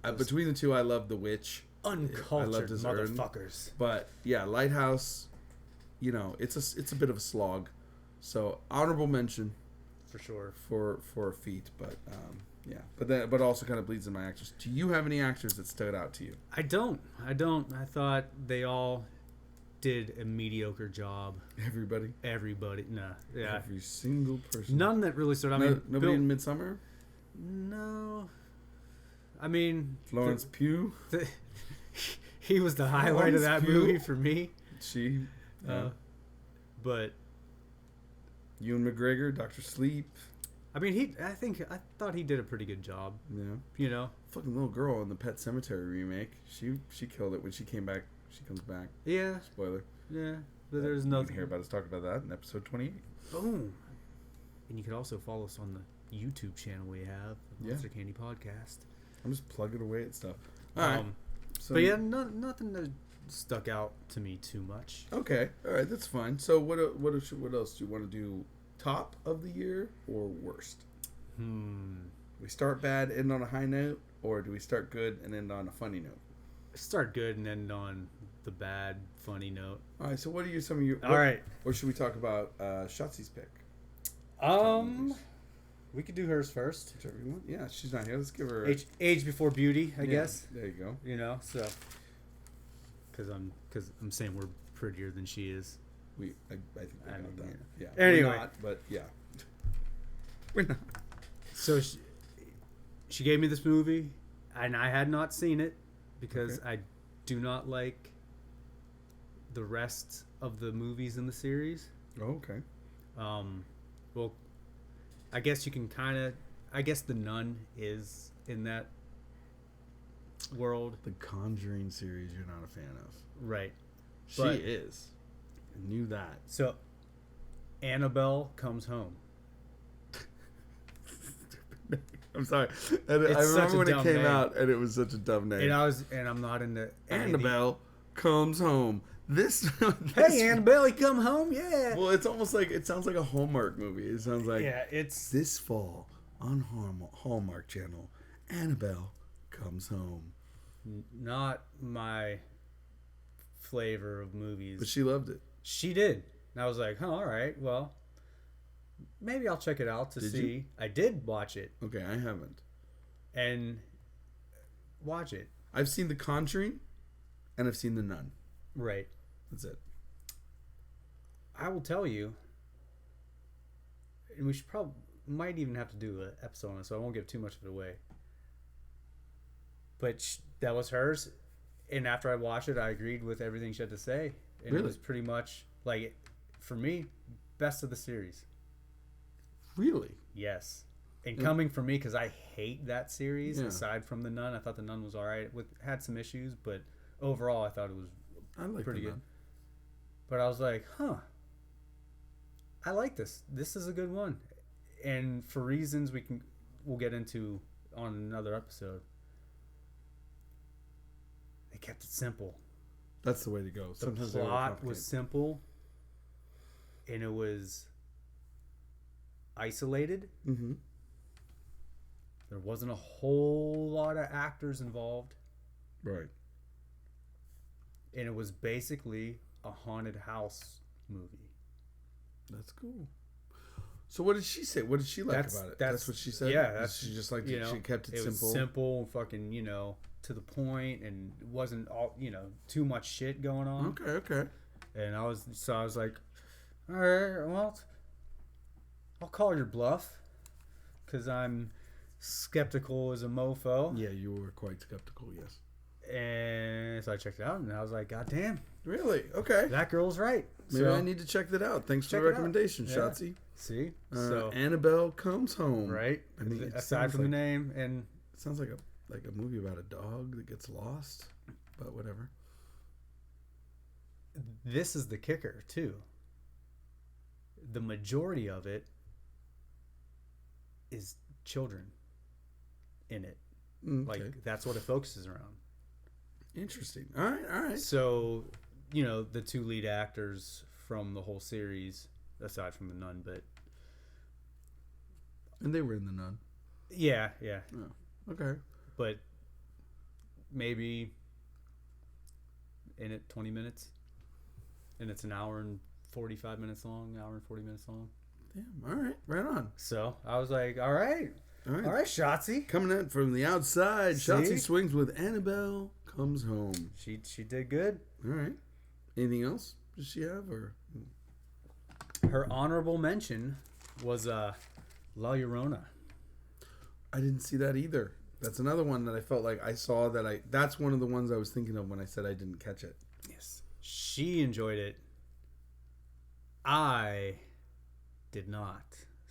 Speaker 6: Between the two, I love The Witch.
Speaker 7: Uncultured
Speaker 6: his urn.
Speaker 7: motherfuckers.
Speaker 6: But yeah, Lighthouse, you know, it's a bit of a slog. So honorable mention
Speaker 7: For sure.
Speaker 6: for a feat, but yeah. But also kind of bleeds in my actors. Do you have any actors that stood out to you?
Speaker 7: I don't. I thought they all did a mediocre job.
Speaker 6: Everybody,
Speaker 7: Nah. Yeah.
Speaker 6: every single person.
Speaker 7: None that really stood out. I mean,
Speaker 6: Nobody in Midsummer.
Speaker 7: No. I mean,
Speaker 6: Florence Pugh.
Speaker 7: he was the highlight of that
Speaker 6: Pugh.
Speaker 7: movie for me.
Speaker 6: She.
Speaker 7: But
Speaker 6: Ewan McGregor, Dr. Sleep.
Speaker 7: I mean, I thought he did a pretty good job.
Speaker 6: Yeah.
Speaker 7: You know.
Speaker 6: Fucking little girl in the Pet Cemetery remake. She killed it when she came back. She comes back.
Speaker 7: Yeah.
Speaker 6: Spoiler.
Speaker 7: Yeah. But there's
Speaker 6: You
Speaker 7: nothing.
Speaker 6: can hear about us talk about that in episode 28.
Speaker 7: Boom. And you can also follow us on the YouTube channel we have, the Monster Candy Podcast.
Speaker 6: I'm just plugging away at stuff. All right. So,
Speaker 7: But yeah, nothing that stuck out to me too much.
Speaker 6: Okay. All right. That's fine. So what else do you want to do? Top of the year or worst? We start bad, end on a high note, or do we start good and end on a funny note?
Speaker 7: Start good and end on the bad, funny note.
Speaker 6: All right. So what are some of your?
Speaker 7: All right.
Speaker 6: Or should we talk about Shotzi's pick?
Speaker 7: We could do hers first.
Speaker 6: Whichever you want. Yeah, she's not here. Let's give her
Speaker 7: Age before beauty, I guess.
Speaker 6: There you go.
Speaker 7: You know, so because I'm saying we're prettier than she is.
Speaker 6: I think we got that. Yeah.
Speaker 7: Anyway.
Speaker 6: We're not, but yeah. We're not.
Speaker 7: So she gave me this movie, and I had not seen it because I do not like the rest of the movies in the series.
Speaker 6: Oh, okay.
Speaker 7: Well, I guess you can kind of. I guess The Nun is in that world.
Speaker 6: The Conjuring series you're not a fan of.
Speaker 7: Right.
Speaker 6: She
Speaker 7: But-
Speaker 6: is. I knew that.
Speaker 7: So, Annabelle Comes Home.
Speaker 6: I'm sorry. I
Speaker 7: It's such
Speaker 6: remember
Speaker 7: a
Speaker 6: when it
Speaker 7: dumb
Speaker 6: came
Speaker 7: name.
Speaker 6: out and it was such a dumb name.
Speaker 7: And I'm not into anything.
Speaker 6: Annabelle Comes Home. This
Speaker 7: Hey, Annabelle, you come home? Yeah.
Speaker 6: Well, it's almost like it sounds like a Hallmark movie. It sounds like
Speaker 7: Yeah, it's
Speaker 6: this fall on Hallmark Channel. Annabelle Comes Home.
Speaker 7: not my flavor of movies.
Speaker 6: But she loved it.
Speaker 7: She did. And I was like, all right, well, maybe I'll check it out to
Speaker 6: Did
Speaker 7: see.
Speaker 6: you?
Speaker 7: I did watch it
Speaker 6: Okay, I haven't.
Speaker 7: and watch it.
Speaker 6: I've seen The Conjuring, and I've seen The Nun.
Speaker 7: Right.
Speaker 6: That's it.
Speaker 7: I will tell you, and we might even have to do an episode on it, so I won't give too much of it away. But that was hers, and after I watched it, I agreed with everything she had to say. And
Speaker 6: Really?
Speaker 7: It was pretty much, like, for me, best of the series.
Speaker 6: Really?
Speaker 7: Yes. And coming from me, because I hate that series,
Speaker 6: Yeah.
Speaker 7: aside from The Nun, I thought The Nun was all right. Had some issues, but overall, I thought it was
Speaker 6: I like
Speaker 7: pretty
Speaker 6: The
Speaker 7: good.
Speaker 6: Nun.
Speaker 7: But I was like, I like this. This is a good one. And for reasons we'll get into on another episode, they kept it simple.
Speaker 6: That's the way to go.
Speaker 7: The
Speaker 6: Sometimes they
Speaker 7: plot
Speaker 6: overcomplicate.
Speaker 7: was simple, and it was isolated.
Speaker 6: Mm-hmm.
Speaker 7: There wasn't a whole lot of actors involved,
Speaker 6: Right.
Speaker 7: and it was basically a haunted house movie.
Speaker 6: That's cool. So what did she say? What did she like about it? That's what she said?
Speaker 7: Yeah, that's,
Speaker 6: She just liked
Speaker 7: you
Speaker 6: it.
Speaker 7: know,
Speaker 6: She kept it simple.
Speaker 7: was simple, fucking, to the point, and it wasn't all, too much shit going on.
Speaker 6: Okay.
Speaker 7: And I was like, all right, well, I'll call your bluff, because I'm skeptical as a mofo.
Speaker 6: Yeah, you were quite skeptical, yes.
Speaker 7: And so I checked it out, and I was like, God damn,
Speaker 6: Really? Okay.
Speaker 7: that girl's right.
Speaker 6: Maybe
Speaker 7: So,
Speaker 6: I need to check that out. Thanks for
Speaker 7: check
Speaker 6: the
Speaker 7: it out.
Speaker 6: recommendation,
Speaker 7: Yeah.
Speaker 6: Shotzi.
Speaker 7: see, so
Speaker 6: Annabelle Comes Home.
Speaker 7: right.
Speaker 6: I mean, it
Speaker 7: Aside
Speaker 6: sounds
Speaker 7: from the
Speaker 6: like-
Speaker 7: name, and
Speaker 6: It sounds like a movie about a dog that gets lost, but whatever.
Speaker 7: this is the kicker too. The majority of it is children in it.
Speaker 6: Okay.
Speaker 7: Like, that's what it focuses around.
Speaker 6: Interesting. All right.
Speaker 7: So, the two lead actors from the whole series, aside from The Nun, but
Speaker 6: And they were in The Nun.
Speaker 7: yeah.
Speaker 6: Oh, okay.
Speaker 7: But maybe in it 20 minutes. And it's an hour and 45 minutes long, hour and 40 minutes long.
Speaker 6: Damn, all right, right on.
Speaker 7: So I was like, all right, Shotzi.
Speaker 6: Coming in from the outside,
Speaker 7: See?
Speaker 6: Shotzi swings with Annabelle comes home.
Speaker 7: She did good.
Speaker 6: All right. Anything else does she have? Or
Speaker 7: Her honorable mention was La Llorona.
Speaker 6: I didn't see that either. That's another one that I felt like I saw that that's one of the ones I was thinking of when I said I didn't catch it.
Speaker 7: Yes. She enjoyed it. I did not.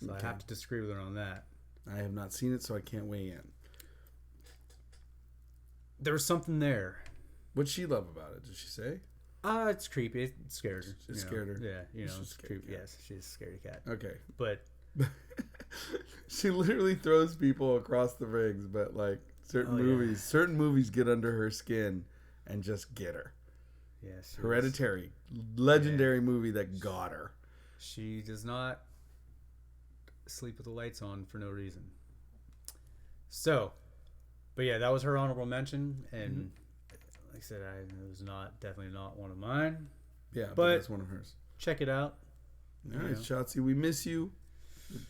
Speaker 7: So I have to disagree with her on that.
Speaker 6: I have not seen it, so I can't weigh in.
Speaker 7: There was something there.
Speaker 6: What'd she love about it? Did she say?
Speaker 7: It's creepy. It scared her.
Speaker 6: It scared her.
Speaker 7: Yeah,
Speaker 6: She's a
Speaker 7: it's
Speaker 6: scaredy
Speaker 7: creepy.
Speaker 6: cat.
Speaker 7: Yes, she's a scaredy cat.
Speaker 6: Okay.
Speaker 7: But
Speaker 6: She literally throws people across the rings, but like certain movies get under her skin and just get her.
Speaker 7: yes,
Speaker 6: Hereditary, legendary movie that got her.
Speaker 7: she does not sleep with the lights on for no reason. So, but yeah, that was her honorable mention, and like I said, it was definitely not one of mine.
Speaker 6: Yeah, but
Speaker 7: But-
Speaker 6: that's one of hers.
Speaker 7: Check it out.
Speaker 6: All right, Shotzi, we miss you.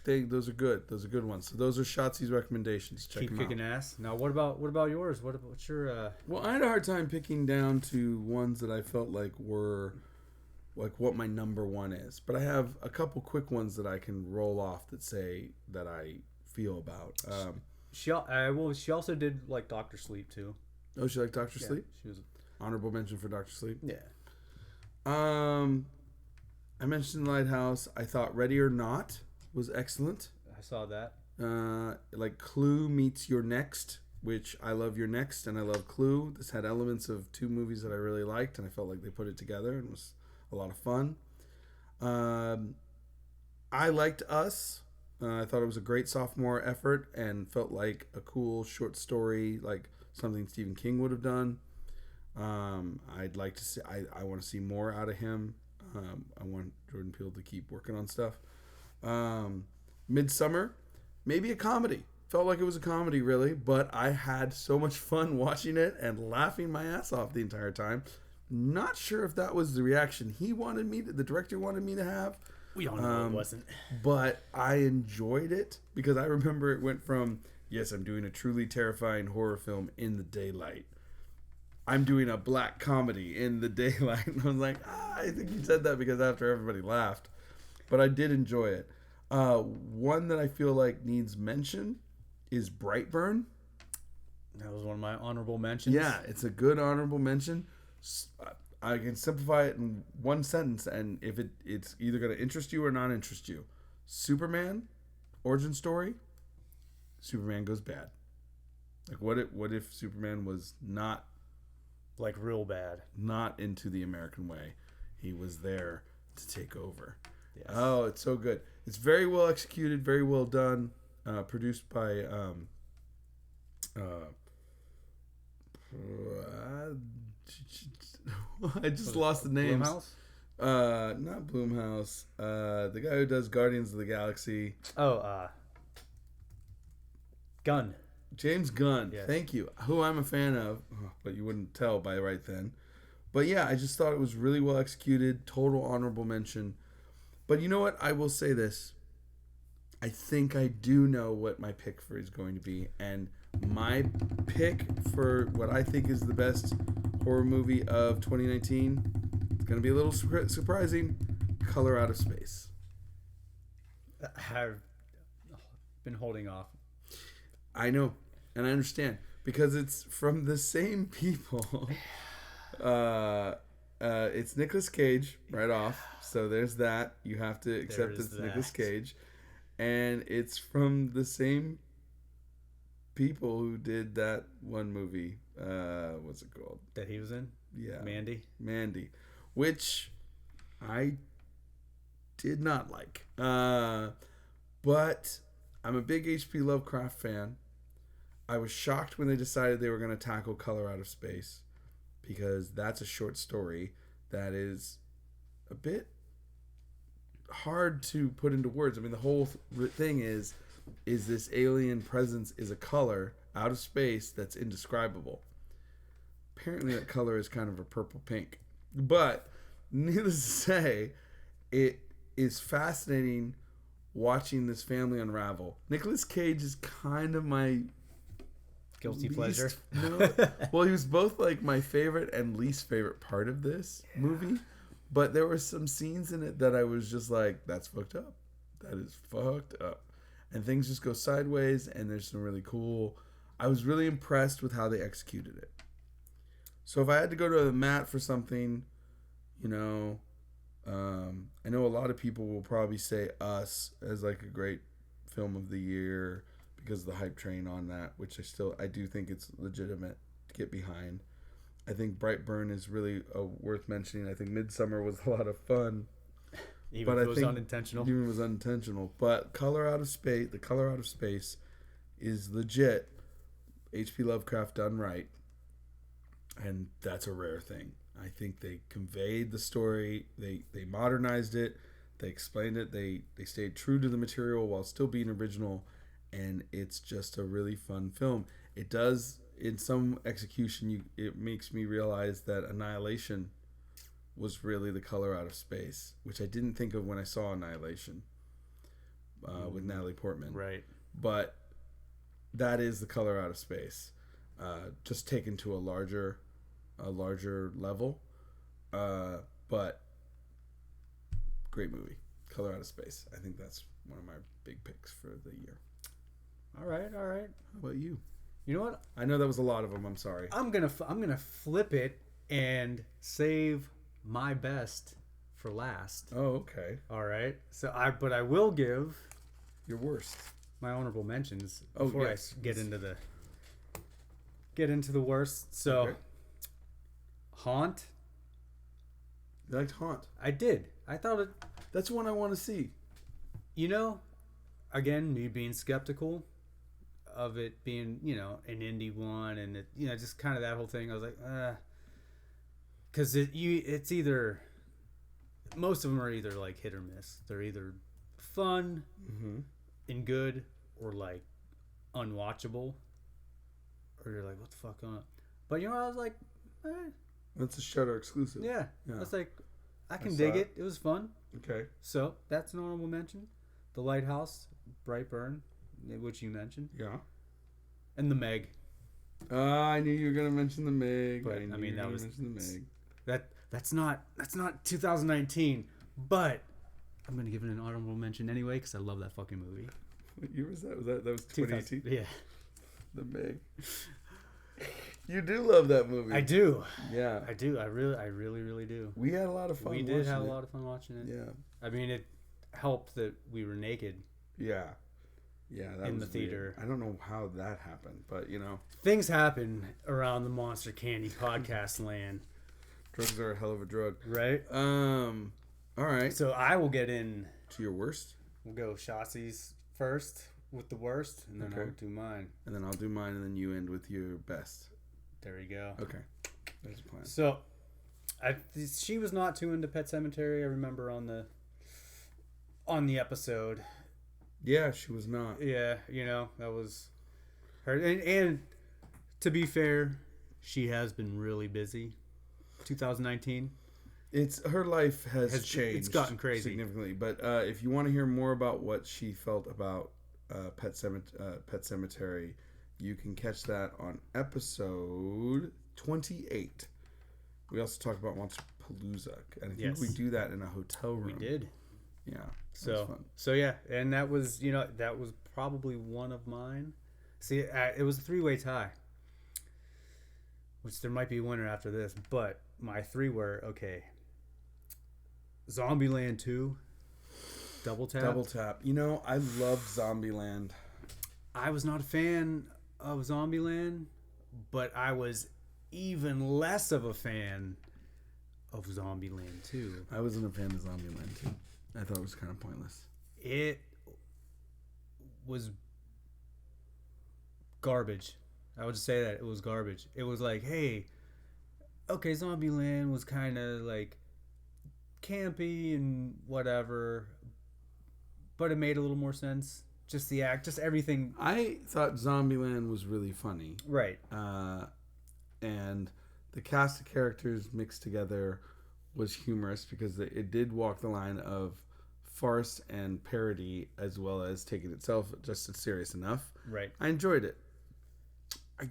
Speaker 6: Those are good. Those are good ones. So those are Shotzi's recommendations. Check
Speaker 7: Keep
Speaker 6: them
Speaker 7: kicking
Speaker 6: out.
Speaker 7: ass. Now, what about yours? What's your
Speaker 6: Well, I had a hard time picking down to ones that I felt like were like what my number one is. But I have a couple quick ones that I can roll off that say that I feel about.
Speaker 7: She also did like Doctor Sleep too.
Speaker 6: Oh, she liked Dr. Sleep?
Speaker 7: She was
Speaker 6: Honorable mention for Dr. Sleep.
Speaker 7: yeah.
Speaker 6: I mentioned Lighthouse. I thought Ready or Not was excellent.
Speaker 7: I saw that.
Speaker 6: Like Clue meets Your Next, which I love Your Next and I love Clue. This had elements of two movies that I really liked, and I felt like they put it together and it was a lot of fun. I liked Us. I thought it was a great sophomore effort and felt like a cool short story, like something Stephen King would have done. I'd like to see. I want to see more out of him. I want Jordan Peele to keep working on stuff. Midsummer, maybe a comedy. Felt like it was a comedy, really, but I had so much fun watching it and laughing my ass off the entire time. Not sure if that was the reaction the director wanted me to have.
Speaker 7: We all know it wasn't.
Speaker 6: But I enjoyed it because I remember it went from, yes, I'm doing a truly terrifying horror film in the daylight. I'm doing a black comedy in the daylight. And I was like, I think you said that because after everybody laughed. But I did enjoy it. One that I feel like needs mention is Brightburn.
Speaker 7: That was one of my honorable mentions.
Speaker 6: Yeah, it's a good honorable mention. I can simplify it in one sentence, and if it's either going to interest you or not interest you. Superman, origin story, Superman goes bad. Like, what if Superman was not
Speaker 7: like real bad.
Speaker 6: Not into the American way? He was there to take over.
Speaker 7: Yes.
Speaker 6: Oh, it's so good. It's very well executed, very well done. Produced by I just lost the names.
Speaker 7: Blumhouse?
Speaker 6: Not Blumhouse. The guy who does Guardians of the Galaxy.
Speaker 7: Gunn.
Speaker 6: James Gunn.
Speaker 7: Yes.
Speaker 6: Thank you. Who I'm a fan of, but you wouldn't tell by right then. But yeah, I just thought it was really well executed. Total honorable mention. But you know what? I will say this. I think I do know what my pick for is going to be. And my pick for what I think is the best horror movie of 2019, it's going to be a little surprising. Color Out of Space.
Speaker 7: I've been holding off.
Speaker 6: I know, and I understand because it's from the same people. It's Nicolas Cage right off, so there's that. You have to accept it's Nicolas Cage, and it's from the same people who did that one movie. What's it called?
Speaker 7: That he was in?
Speaker 6: Yeah,
Speaker 7: Mandy,
Speaker 6: which I did not like, but I'm a big H.P. Lovecraft fan. I was shocked when they decided they were going to tackle Color Out of Space because that's a short story that is a bit hard to put into words. I mean, the whole thing is this alien presence is a color out of space that's indescribable. apparently that color is kind of a purple pink. But needless to say, it is fascinating watching this family unravel. Nicolas Cage is kind of my
Speaker 7: Guilty pleasure.
Speaker 6: No, well, he was both like my favorite and least favorite part of this movie. But there were some scenes in it that I was just like, that's fucked up. That is fucked up. And things just go sideways, and there's some really cool... I was really impressed with how they executed it. So if I had to go to the mat for something, you know... I know a lot of people will probably say Us as like a great film of the year because of the hype train on that, which I do think it's legitimate to get behind. I think Brightburn is really worth mentioning. I think Midsummer was a lot of fun.
Speaker 7: Even if it was unintentional.
Speaker 6: Even if it was unintentional. But The Color Out of Space is legit H.P. Lovecraft done right. And that's a rare thing. I think they conveyed the story. They modernized it. They explained it. They stayed true to the material while still being original. And it's just a really fun film. It does, in some execution, it makes me realize that Annihilation was really The Color Out of Space, which I didn't think of when I saw Annihilation with Natalie Portman.
Speaker 7: Right.
Speaker 6: But that is The Color Out of Space, just taken to a larger level. But great movie, Color Out of Space. I think that's one of my big picks for the year.
Speaker 7: All right.
Speaker 6: How about you?
Speaker 7: You know what?
Speaker 6: I know that was a lot of them. I'm sorry.
Speaker 7: I'm gonna flip it and save my best for last.
Speaker 6: Oh, okay.
Speaker 7: All right. So I will give
Speaker 6: Your worst.
Speaker 7: my honorable mentions
Speaker 6: Oh,
Speaker 7: before
Speaker 6: yes.
Speaker 7: I get into the worst. So,
Speaker 6: Okay.
Speaker 7: Haunt.
Speaker 6: You liked Haunt.
Speaker 7: I did. I thought it.
Speaker 6: That's one I want to see.
Speaker 7: You know, again, me being skeptical of it being, an indie one, and it, just kind of that whole thing. I was like, because it's either, most of them are either like hit or miss. They're either fun and good, or like unwatchable, or you're like, what the fuck on? But I was like,
Speaker 6: That's a Shudder exclusive.
Speaker 7: yeah.
Speaker 6: Yeah.
Speaker 7: I was like, I can
Speaker 6: saw
Speaker 7: dig
Speaker 6: it.
Speaker 7: it. It was fun.
Speaker 6: Okay.
Speaker 7: So that's an honorable mention. The Lighthouse, Brightburn, which you mentioned,
Speaker 6: Yeah.
Speaker 7: and The Meg.
Speaker 6: I knew you were gonna mention the Meg.
Speaker 7: But,
Speaker 6: knew
Speaker 7: I mean,
Speaker 6: you were
Speaker 7: that
Speaker 6: gonna
Speaker 7: was-
Speaker 6: mention the Meg.
Speaker 7: That's not 2019, but I'm gonna give it an honorable mention anyway because I love that fucking movie.
Speaker 6: What year was that? That was 2018.
Speaker 7: Yeah,
Speaker 6: The Meg. You do love that movie.
Speaker 7: I do.
Speaker 6: Yeah.
Speaker 7: I do. I really do.
Speaker 6: We had a lot of fun.
Speaker 7: We did have a
Speaker 6: watching
Speaker 7: lot of fun watching it.
Speaker 6: it. Yeah.
Speaker 7: I mean, it helped that we were naked.
Speaker 6: Yeah. Yeah. That
Speaker 7: In
Speaker 6: was
Speaker 7: the theater.
Speaker 6: weird. I don't know how that happened, but
Speaker 7: Things happen around the Monster Candy podcast land,
Speaker 6: drugs are a hell of a drug.
Speaker 7: right?
Speaker 6: All right.
Speaker 7: So I will get in.
Speaker 6: To your worst,
Speaker 7: We'll go Shotzi's first with the worst, and then
Speaker 6: Okay.
Speaker 7: I'll do mine.
Speaker 6: and then I'll do mine, and then you end with your best.
Speaker 7: There you go.
Speaker 6: Okay. There's a plan.
Speaker 7: So, she was not too into Pet Cemetery. I remember on the episode.
Speaker 6: Yeah, she was not.
Speaker 7: Yeah, that was her. And to be fair, she has been really busy. 2019.
Speaker 6: It's her life has changed.
Speaker 7: It's gotten crazy
Speaker 6: significantly. But if you want to hear more about what she felt about Pet Cemetery, you can catch that on episode 28. We also talked about Monsterpalooza, and I think we do that in a hotel room.
Speaker 7: We did.
Speaker 6: Yeah. That was fun.
Speaker 7: So yeah, and that was that was probably one of mine. See, it was a 3-way tie, which there might be a winner after this, but my 3 were okay. Zombieland 2, Double Tap.
Speaker 6: Double Tap. I love Zombieland.
Speaker 7: I was not a fan of Zombieland, but I was even less of a fan of Zombieland 2.
Speaker 6: I wasn't a fan of Zombieland too. I thought it was kind of pointless.
Speaker 7: It was garbage. I would say that it was garbage. It was like, hey, okay, Zombieland was kind of like campy and whatever, but it made a little more sense. Just the act, just everything.
Speaker 6: I thought Zombieland was really funny.
Speaker 7: Right.
Speaker 6: And the cast of characters mixed together was humorous because it did walk the line of farce and parody as well as taking itself just serious enough.
Speaker 7: Right.
Speaker 6: I enjoyed it. I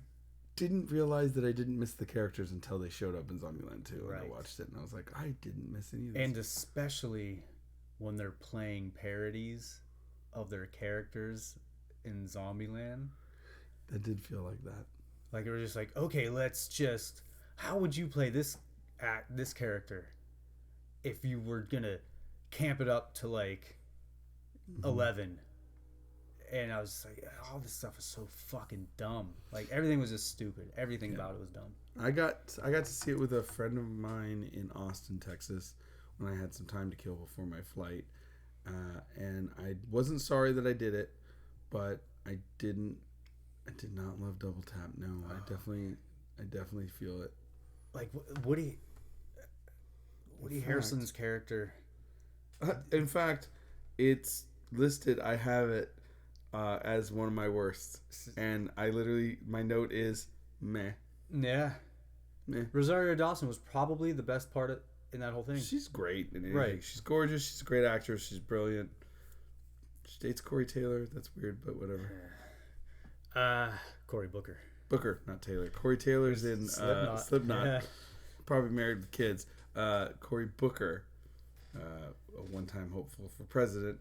Speaker 6: didn't realize that I didn't miss the characters until they showed up in Zombieland 2. And I watched it and I was like, I didn't miss any of this.
Speaker 7: And especially when they're playing parodies of their characters in Zombieland.
Speaker 6: That did feel like that.
Speaker 7: Like it was just like, okay, how would you play this character if you were gonna camp it up to like 11? And I was just like, all this stuff is so fucking dumb. Like everything was just stupid. Everything about it was dumb.
Speaker 6: I got to see it with a friend of mine in Austin, Texas, when I had some time to kill before my flight, and I wasn't sorry that I did it, but I did not love Double Tap. No, I definitely feel it.
Speaker 7: Like Woody Harrelson's character.
Speaker 6: In fact, it's listed. I have it as one of my worst, and my note is meh.
Speaker 7: Yeah.
Speaker 6: Meh.
Speaker 7: Rosario Dawson was probably the best part in that whole thing.
Speaker 6: She's great in anything.
Speaker 7: Right.
Speaker 6: She's gorgeous. She's a great actress. She's brilliant. She dates Corey Taylor. That's weird, but whatever.
Speaker 7: Cory Booker.
Speaker 6: Booker, not Taylor. Corey Taylor's in Slipknot.
Speaker 7: Yeah.
Speaker 6: Probably married with kids. Cory Booker, a one-time hopeful for president.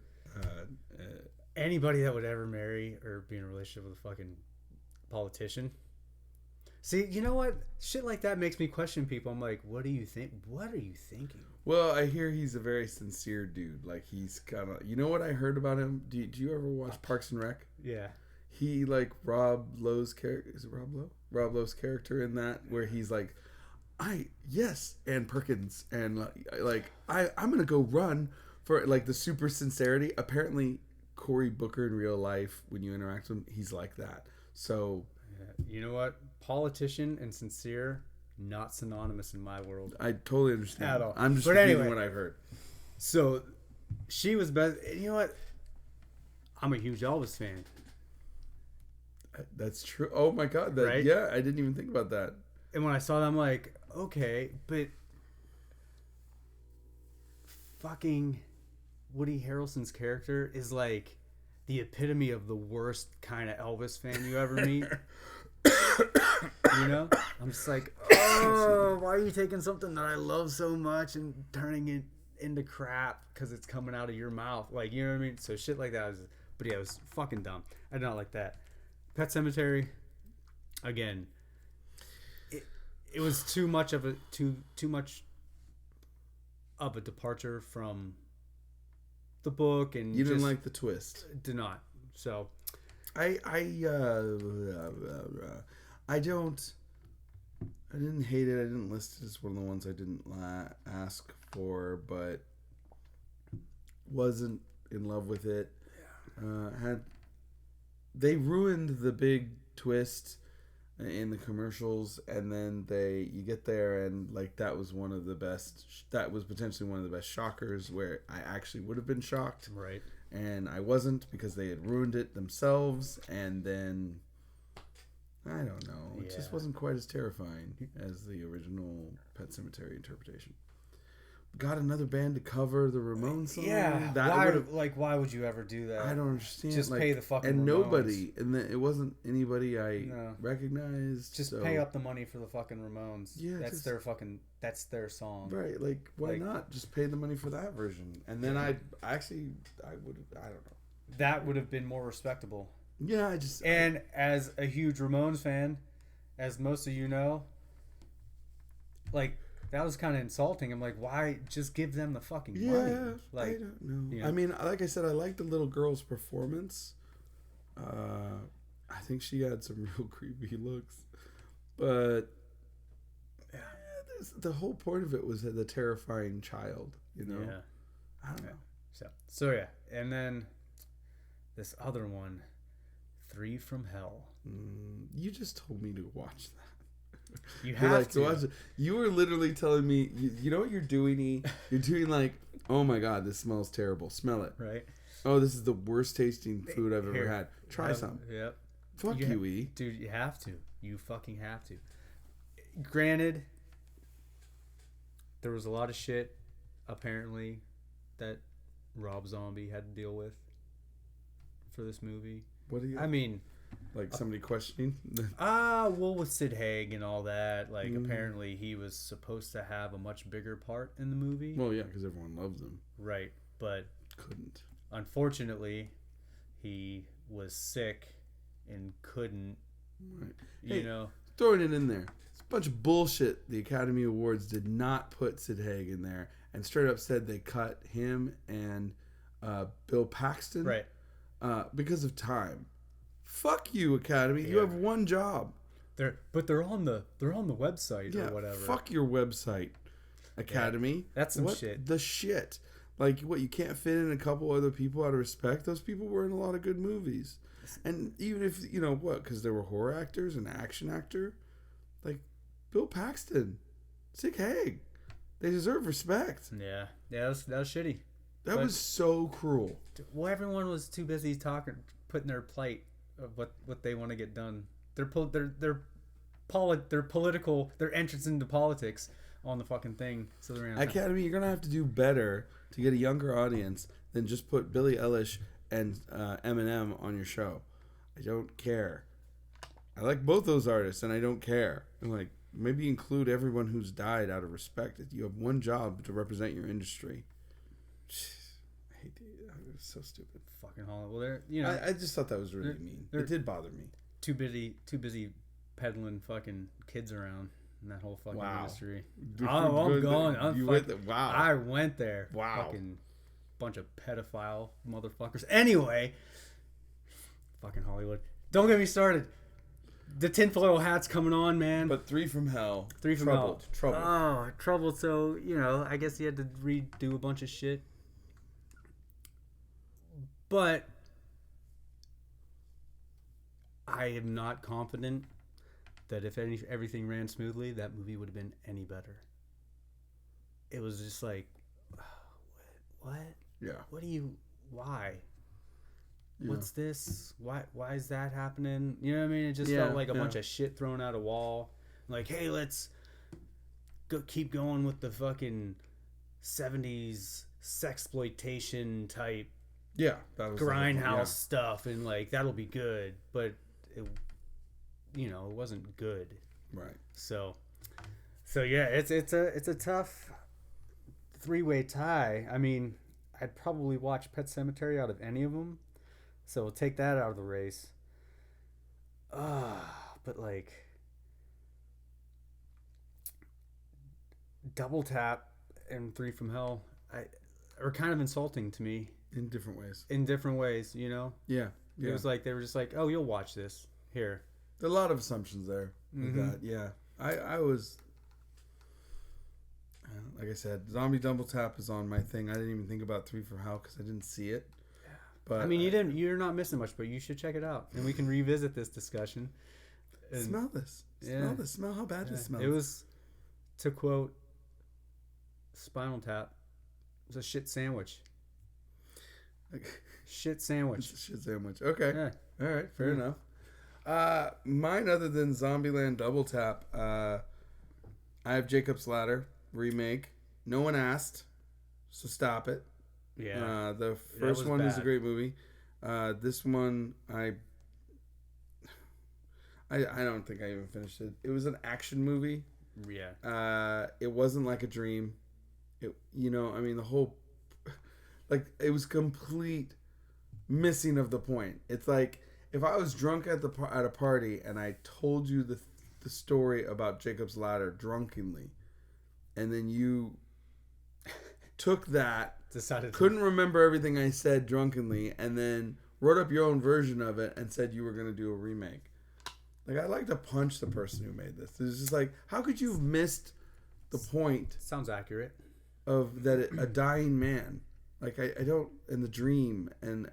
Speaker 7: Anybody that would ever marry or be in a relationship with a fucking politician. See, you know what? Shit like that makes me question people. I'm like, what do you think? What are you thinking?
Speaker 6: Well, I hear he's a very sincere dude. Like, he's kind of... You know what I heard about him? Do you ever watch Parks and Rec?
Speaker 7: Yeah.
Speaker 6: He, like, Rob Lowe's character... Is it Rob Lowe? Rob Lowe's character in that, where he's like, Ann Perkins. And, I'm going to go run for, like, the super sincerity. Apparently, Cory Booker in real life, when you interact with him, he's like that. So...
Speaker 7: You know what? Politician and sincere, not synonymous in my world.
Speaker 6: I totally understand.
Speaker 7: At all.
Speaker 6: I'm just
Speaker 7: But
Speaker 6: repeating
Speaker 7: anyway,
Speaker 6: what I've heard.
Speaker 7: So, she was best. You know what? I'm a huge Elvis fan.
Speaker 6: That's true. Oh my god.
Speaker 7: Right?
Speaker 6: Yeah, I didn't even think about that.
Speaker 7: And when I saw that, I'm like, okay, but fucking Woody Harrelson's character is like the epitome of the worst kind of Elvis fan you ever meet. You know? I'm just like, oh, why are you taking something that I love so much and turning it into crap because it's coming out of your mouth? Like, you know what I mean? So shit like that but yeah, it was fucking dumb. I did not like that. Pet Sematary, again, it was too much of a departure from the book, and
Speaker 6: you didn't like the twist.
Speaker 7: Did not. So
Speaker 6: I didn't hate it. I didn't list it as one of the ones I didn't ask for, but wasn't in love with it. They ruined the big twist in the commercials, and then you get there, and like that was potentially one of the best shockers where I actually would have been shocked,
Speaker 7: right?
Speaker 6: And I wasn't because they had ruined it themselves, and then I don't know, it just wasn't quite as terrifying as the original Pet Sematary interpretation. Got another band to cover the Ramones song.
Speaker 7: Yeah, why would you ever do that?
Speaker 6: I don't understand.
Speaker 7: Just pay the fucking
Speaker 6: and
Speaker 7: Ramones.
Speaker 6: Nobody, and it wasn't anybody I recognized.
Speaker 7: Just pay up the money for the fucking Ramones.
Speaker 6: Yeah,
Speaker 7: that's their song.
Speaker 6: Right? Like, why not just pay the money for that version? And then I don't know.
Speaker 7: That would have been more respectable.
Speaker 6: Yeah,
Speaker 7: as a huge Ramones fan, as most of you know, like. That was kind of insulting. I'm like, why just give them the fucking money? Like,
Speaker 6: I don't know.
Speaker 7: You know.
Speaker 6: I mean, like I said, I liked the little girl's performance. I think she had some real creepy looks, but the whole point of it was the terrifying child. You know, I don't know.
Speaker 7: So yeah, and then this other one, 3 from Hell.
Speaker 6: You just told me to watch that.
Speaker 7: You have to
Speaker 6: watch it. You were literally telling me, you know what you're doing, E? You're doing like, oh my god, this smells terrible. Smell it.
Speaker 7: Right.
Speaker 6: Oh, this is the worst tasting food I've ever had. Try some.
Speaker 7: Yep.
Speaker 6: Fuck you, E.
Speaker 7: Dude, you have to. You fucking have to. Granted, there was a lot of shit apparently that Rob Zombie had to deal with for this movie.
Speaker 6: What do you?
Speaker 7: I mean,
Speaker 6: like somebody questioning?
Speaker 7: well, with Sid Haig and all that, like apparently he was supposed to have a much bigger part in the movie.
Speaker 6: Well, yeah, because everyone loves him.
Speaker 7: Right, but
Speaker 6: Couldn't.
Speaker 7: unfortunately, he was sick and couldn't.
Speaker 6: Right.
Speaker 7: You
Speaker 6: Hey,
Speaker 7: know,
Speaker 6: throwing it in there. It's a bunch of bullshit. The Academy Awards did not put Sid Haig in there and straight up said they cut him and Bill Paxton
Speaker 7: right?
Speaker 6: because of time. Fuck you, Academy. You
Speaker 7: Yeah.
Speaker 6: have one job.
Speaker 7: They're on the website
Speaker 6: Yeah,
Speaker 7: or whatever.
Speaker 6: fuck your website, Academy.
Speaker 7: that's some
Speaker 6: What
Speaker 7: shit.
Speaker 6: The shit. Like, what, you can't fit in a couple other people out of respect? Those people were in a lot of good movies. And even if, you know, what, because they were horror actors and action actor, like, Bill Paxton, Sid Haig, they deserve respect.
Speaker 7: Yeah, that was shitty.
Speaker 6: That
Speaker 7: But-
Speaker 6: was so cruel.
Speaker 7: Well, everyone was too busy putting their plight of what they want to get done. Their political, their entrance into politics on the fucking thing. So they're
Speaker 6: Academy, you're going to have to do better to get a younger audience than just put Billie Eilish and Eminem on your show. I don't care. I like both those artists, and I don't care. And like, maybe include everyone who's died out of respect. You have one job to represent your industry. I hate it's so stupid.
Speaker 7: fucking Hollywood. Well, they're you know
Speaker 6: I just thought that was really mean.
Speaker 7: they're-
Speaker 6: It did bother me.
Speaker 7: too busy peddling fucking kids around in that whole fucking
Speaker 6: Wow.
Speaker 7: industry.
Speaker 6: Dude,
Speaker 7: Oh, I'm
Speaker 6: good.
Speaker 7: going. I'm
Speaker 6: You
Speaker 7: fucking,
Speaker 6: went there. Wow.
Speaker 7: I went there.
Speaker 6: Wow.
Speaker 7: Fucking bunch of pedophile motherfuckers. Anyway, fucking Hollywood. Don't get me started. The tinfoil hat's coming on, man.
Speaker 6: But Three from Hell.
Speaker 7: Three from
Speaker 6: troubled.
Speaker 7: Hell.
Speaker 6: Troubled.
Speaker 7: Oh, troubled. So, you know, I guess he had to redo a bunch of shit. But I am not confident that if everything ran smoothly, that movie would have been any better. It was just like, what?
Speaker 6: Yeah.
Speaker 7: What do you? Why?
Speaker 6: Yeah.
Speaker 7: What's this? Why is that happening? You know what I mean? It just
Speaker 6: Yeah,
Speaker 7: felt like a
Speaker 6: yeah.
Speaker 7: bunch of shit thrown at a wall. Like, hey, let's keep going with the fucking 70s sexploitation type
Speaker 6: Yeah. That was the whole point,
Speaker 7: grindhouse stuff, and like that'll be good. But it, you know, it wasn't good.
Speaker 6: Yeah. Right.
Speaker 7: So yeah, it's a tough three-way tie. I mean, I'd probably watch Pet Sematary out of any of them, so we'll take that out of the race. But like Double Tap and Three from Hell, are kind of insulting to me
Speaker 6: In different ways.
Speaker 7: in different ways. You know,
Speaker 6: Yeah.
Speaker 7: it
Speaker 6: Yeah.
Speaker 7: was like they were just like, oh, you'll watch this here.
Speaker 6: There are a lot of assumptions there with that. Yeah. I was, like I said, Zombie Double Tap is on my thing. I didn't even think about Three from Hell because I didn't see it. But
Speaker 7: I mean, you're not missing much, but you should check it out, and we can revisit this discussion. And
Speaker 6: smell this.
Speaker 7: Yeah.
Speaker 6: Smell this. Smell how bad this smells.
Speaker 7: it was, to quote Spinal Tap, it was a shit sandwich. Shit sandwich.
Speaker 6: It's a shit sandwich. Okay.
Speaker 7: Yeah.
Speaker 6: All right. Fair enough. Mine, other than Zombieland Double Tap, I have Jacob's Ladder remake. No one asked, so stop it.
Speaker 7: Yeah.
Speaker 6: The
Speaker 7: was
Speaker 6: first one is a
Speaker 7: bad.
Speaker 6: great movie. This one, I don't think I even finished it. It was an action movie.
Speaker 7: Yeah.
Speaker 6: It wasn't like a dream. It, you know, I mean, the whole, like, it was complete missing of the point. It's like if I was drunk at a party and I told you the story about Jacob's Ladder drunkenly, and then you took that,
Speaker 7: Decided
Speaker 6: couldn't remember everything I said drunkenly, and then wrote up your own version of it and said you were going to do a remake. Like, I'd like to punch the person who made this. It's just like, how could you have missed the point
Speaker 7: sounds accurate.
Speaker 6: of that a dying man? Like, I don't, and the dream and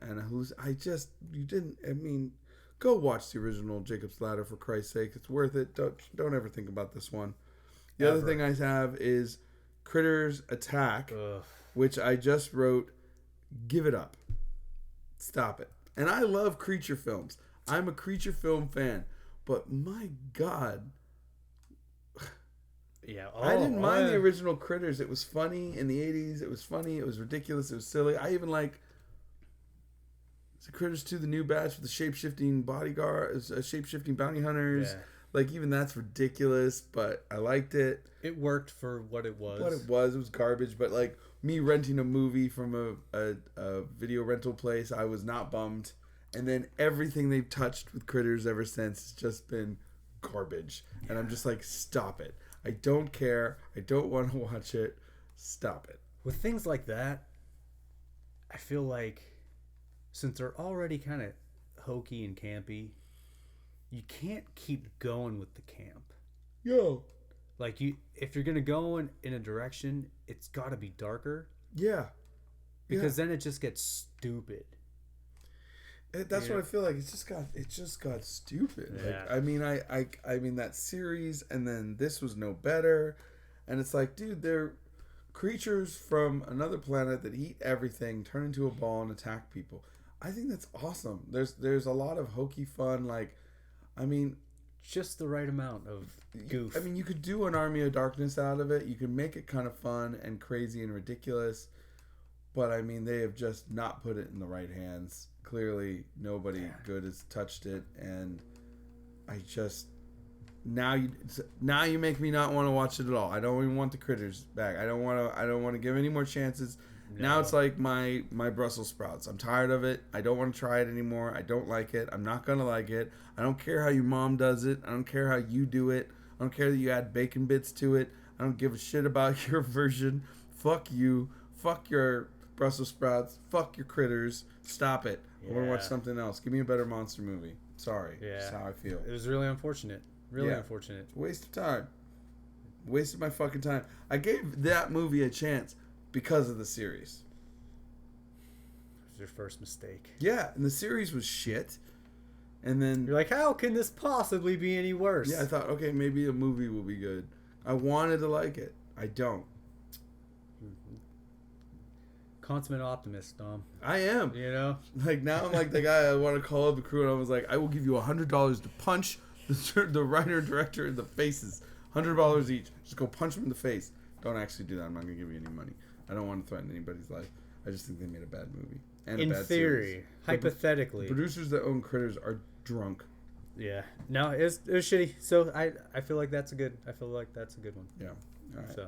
Speaker 6: I just, you didn't, I mean, go watch the original Jacob's Ladder, for Christ's sake. It's worth it. Don't ever think about this one. The other thing I have is Critters Attack,
Speaker 7: Ugh.
Speaker 6: which I just wrote, give it up. Stop it. And I love creature films. I'm a creature film fan. But my God,
Speaker 7: Yeah.
Speaker 6: I didn't mind the original Critters. It was funny in the 80s. It was funny. It was ridiculous. It was silly. I even like the Critters 2, the new batch with the shape-shifting bodyguard, shape-shifting bounty hunters.
Speaker 7: Yeah.
Speaker 6: Like, even that's ridiculous, but I liked it.
Speaker 7: It worked for what it was.
Speaker 6: It was garbage, but like me renting a movie from a video rental place, I was not bummed. And then everything they've touched with Critters ever since has just been garbage. Yeah. And I'm just like, stop it. I don't care. I don't want to watch it. Stop it.
Speaker 7: With things like that, I feel like since they're already kind of hokey and campy, you can't keep going with the camp.
Speaker 6: Yo.
Speaker 7: Like, if you're gonna go in a direction, it's got to be darker.
Speaker 6: Yeah.
Speaker 7: Because then it just gets stupid.
Speaker 6: That's what I feel like. It just got stupid.
Speaker 7: Yeah.
Speaker 6: Like, I mean that series, and then this was no better. And it's like, dude, they're creatures from another planet that eat everything, turn into a ball, and attack people. I think that's awesome. There's a lot of hokey fun. Like, I mean,
Speaker 7: just the right amount of goof.
Speaker 6: I mean, you could do an Army of Darkness out of it. You could make it kind of fun and crazy and ridiculous. But I mean, they have just not put it in the right hands. Clearly, nobody good has touched it, and I just now you make me not want to watch it at all. I don't even want the Critters back. I don't want to give any more chances. No. Now it's like my Brussels sprouts. I'm tired of it. I don't want to try it anymore. I don't like it. I'm not gonna like it. I don't care how your mom does it. I don't care how you do it. I don't care that you add bacon bits to it. I don't give a shit about your version. Fuck you. Fuck your Brussels sprouts. Fuck your Critters. Stop it. I want to watch something else. Give me a better monster movie. Sorry. Yeah. That's how I feel.
Speaker 7: It was really unfortunate. Really unfortunate.
Speaker 6: It's a waste of time. Wasted my fucking time. I gave that movie a chance because of the series.
Speaker 7: It was your first mistake.
Speaker 6: Yeah, and the series was shit. And then
Speaker 7: you're like, how can this possibly be any worse?
Speaker 6: Yeah, I thought, okay, maybe a movie will be good. I wanted to like it. I don't.
Speaker 7: Consummate optimist, Dom.
Speaker 6: I am.
Speaker 7: You know?
Speaker 6: Like, now I'm like the guy I want to call up the crew, and I was like, I will give you $100 to punch the writer and director in the faces. $100 each. Just go punch them in the face. Don't actually do that. I'm not going to give you any money. I don't want to threaten anybody's life. I just think they made a bad movie. And
Speaker 7: in
Speaker 6: a bad
Speaker 7: theory,
Speaker 6: series.
Speaker 7: hypothetically.
Speaker 6: The producers that own Critters are drunk.
Speaker 7: Yeah. No, it was shitty. So I feel like that's a good one.
Speaker 6: Yeah. All right.
Speaker 7: So,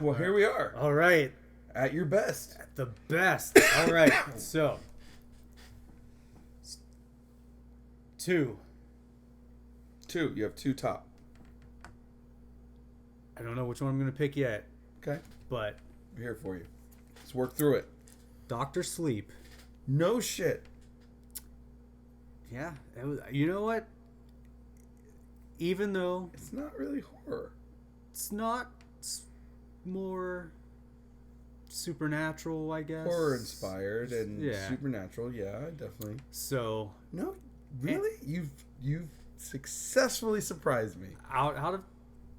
Speaker 6: well, here we are.
Speaker 7: All right.
Speaker 6: At your best.
Speaker 7: At the best. All right. So, 2.
Speaker 6: You have 2 top.
Speaker 7: I don't know which one I'm going to pick yet.
Speaker 6: Okay.
Speaker 7: But
Speaker 6: we're here for you. Let's work through it.
Speaker 7: Dr. Sleep.
Speaker 6: No shit.
Speaker 7: Yeah. It was, you know what? Even though
Speaker 6: it's not really horror.
Speaker 7: It's not more supernatural, I guess.
Speaker 6: Horror inspired and supernatural, yeah, definitely.
Speaker 7: So
Speaker 6: no, really, you've successfully surprised me.
Speaker 7: Out of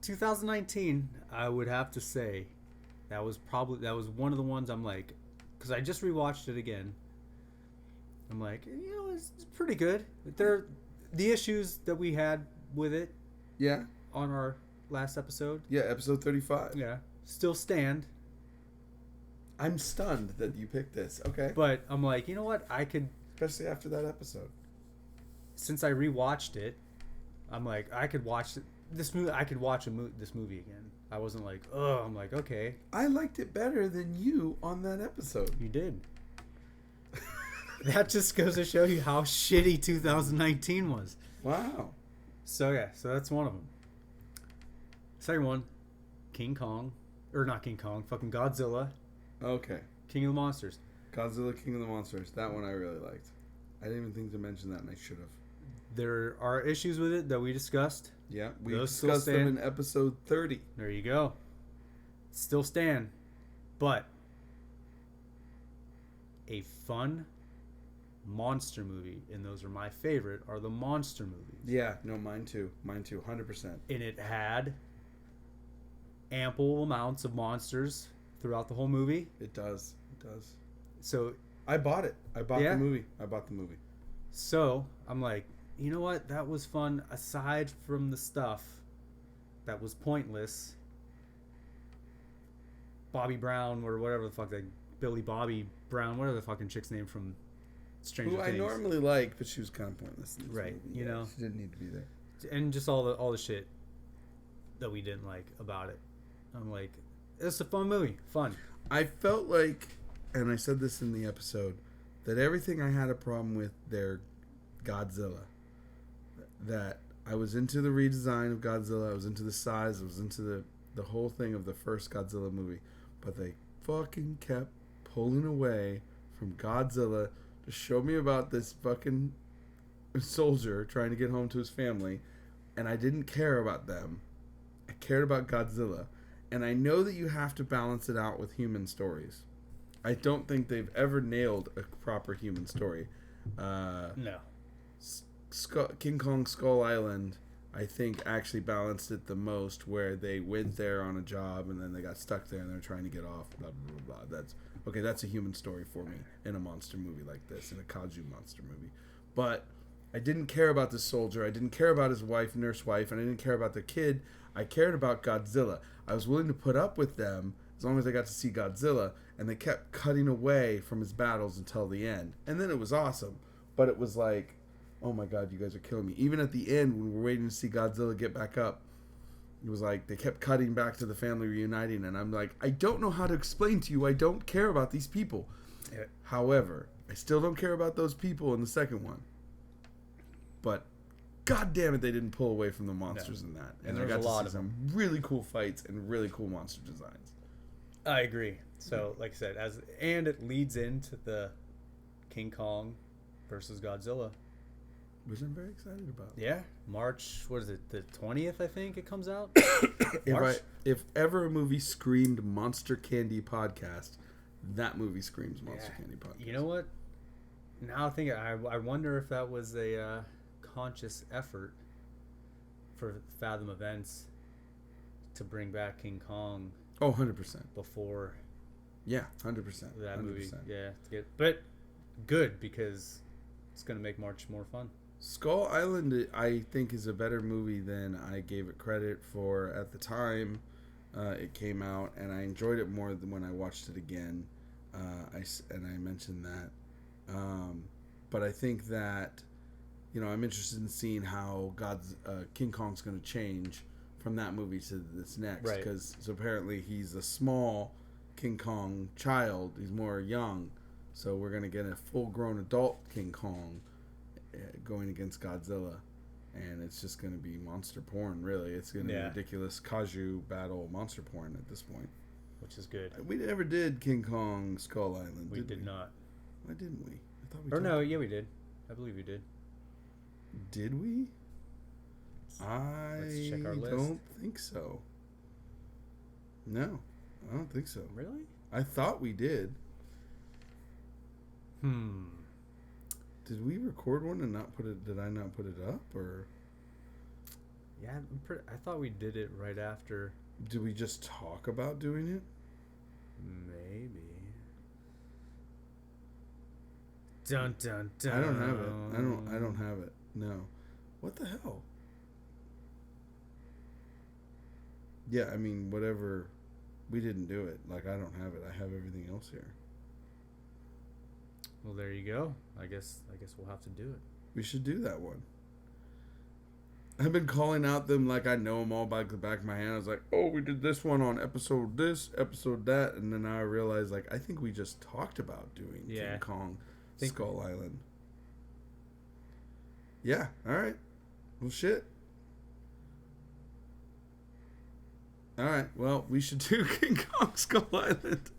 Speaker 7: 2019, I would have to say that was one of the ones I'm like, because I just rewatched it again. I'm like, it's pretty good. There, the issues that we had with it, on our last episode,
Speaker 6: episode 35,
Speaker 7: still stand.
Speaker 6: I'm stunned that you picked this. Okay.
Speaker 7: But I'm like, you know what? I could...
Speaker 6: Especially after that episode.
Speaker 7: Since I rewatched it, I'm like, I could watch this movie. I could watch this movie again. I wasn't like, oh, I'm like, okay.
Speaker 6: I liked it better than you on that episode.
Speaker 7: You did. That just goes to show you how shitty 2019 was.
Speaker 6: Wow.
Speaker 7: So that's one of them. Second one, King Kong. Or not King Kong, fucking Godzilla.
Speaker 6: Okay.
Speaker 7: King of the Monsters.
Speaker 6: Godzilla, King of the Monsters. That one I really liked. I didn't even think to mention that, and I should have.
Speaker 7: There are issues with it that we discussed.
Speaker 6: Yeah, we discussed them in episode 30.
Speaker 7: There you go. Still stand. But a fun monster movie, and those are my favorite, are the monster movies.
Speaker 6: Yeah, no, mine too. 100%.
Speaker 7: And it had ample amounts of monsters throughout the whole movie.
Speaker 6: It does.
Speaker 7: So
Speaker 6: I bought it. I bought the movie.
Speaker 7: So I'm like, you know what? That was fun. Aside from the stuff that was pointless, Bobby Brown or whatever the fuck that Billy Bobby Brown, whatever the fucking chick's name from Stranger
Speaker 6: Who
Speaker 7: Things.
Speaker 6: I normally like, but she was kind of pointless. In this
Speaker 7: Right,
Speaker 6: movie.
Speaker 7: you know.
Speaker 6: She didn't need to be there.
Speaker 7: And just all the shit that we didn't like about it. I'm like, it's a fun movie, fun.
Speaker 6: I felt like, and I said this in the episode, that everything I had a problem with their Godzilla. That I was into the redesign of Godzilla, I was into the size, I was into the whole thing of the first Godzilla movie, but they fucking kept pulling away from Godzilla to show me about this fucking soldier trying to get home to his family, and I didn't care about them. I cared about Godzilla. And I know that you have to balance it out with human stories. I don't think they've ever nailed a proper human story.
Speaker 7: No.
Speaker 6: King Kong Skull Island, I think, actually balanced it the most, where they went there on a job and then they got stuck there and they're trying to get off. Blah blah blah. That's a human story for me in a monster movie like this, in a kaiju monster movie. But I didn't care about the soldier. I didn't care about his wife, nurse wife, and I didn't care about the kid. I cared about Godzilla. I was willing to put up with them as long as I got to see Godzilla, and they kept cutting away from his battles until the end. And then it was awesome. But it was like, oh my god, you guys are killing me. Even at the end, when we're waiting to see Godzilla get back up, it was like they kept cutting back to the family reuniting, and I'm like, I don't know how to explain to you, I don't care about these people.
Speaker 7: Yeah.
Speaker 6: However, I still don't care about those people in the second one. But god damn it, they didn't pull away from the monsters in that. And I
Speaker 7: there's
Speaker 6: got
Speaker 7: a
Speaker 6: to
Speaker 7: lot
Speaker 6: see
Speaker 7: of
Speaker 6: some really cool fights and really cool monster designs.
Speaker 7: I agree. So, like I said, and it leads into the King Kong versus Godzilla.
Speaker 6: Which I'm very excited about.
Speaker 7: Yeah, March. What is it? The 20th, I think it comes out.
Speaker 6: If ever a movie screamed Monster Candy Podcast, that movie screams Monster Candy Podcast.
Speaker 7: You know what? Now I think I wonder if that was a conscious effort for Fathom Events to bring back King Kong.
Speaker 6: Oh, 100%.
Speaker 7: Before.
Speaker 6: Yeah, 100%.
Speaker 7: That
Speaker 6: 100%.
Speaker 7: movie. Yeah, but good because it's gonna make March more fun.
Speaker 6: Skull Island, I think, is a better movie than I gave it credit for at the time it came out, and I enjoyed it more than when I watched it again. I mentioned that, but I think that, I'm interested in seeing how King Kong's going to change from that movie to this next, because apparently he's a small King Kong child. He's more young, so we're going to get a full-grown adult King Kong going against Godzilla, and it's just going to be monster porn, really. It's going to be ridiculous kaiju battle monster porn at this point,
Speaker 7: which is good.
Speaker 6: We never did King Kong Skull Island.
Speaker 7: We did not.
Speaker 6: Why didn't we? I thought we
Speaker 7: Or no, yeah, we did. I believe we did.
Speaker 6: Did we?
Speaker 7: Let's check our list.
Speaker 6: Don't think so. No, I don't think so.
Speaker 7: Really?
Speaker 6: I thought we did. Did we record one and not put it? Did I not put it up, or?
Speaker 7: Yeah, I thought we did it right after.
Speaker 6: Did we just talk about doing it?
Speaker 7: Maybe. Dun dun dun.
Speaker 6: I don't have it. I don't have it. No. What the hell? Yeah, I mean, whatever. We didn't do it. Like, I don't have it. I have everything else here.
Speaker 7: Well, there you go. I guess we'll have to do it.
Speaker 6: We should do that one. I've been calling out them like I know them all by the back of my hand. I was like, oh, we did this one on episode this, episode that. And then now I realized, like, I think we just talked about doing King Kong Skull Island. Yeah, all right. Well, shit. All right, well, we should do King Kong Skull Island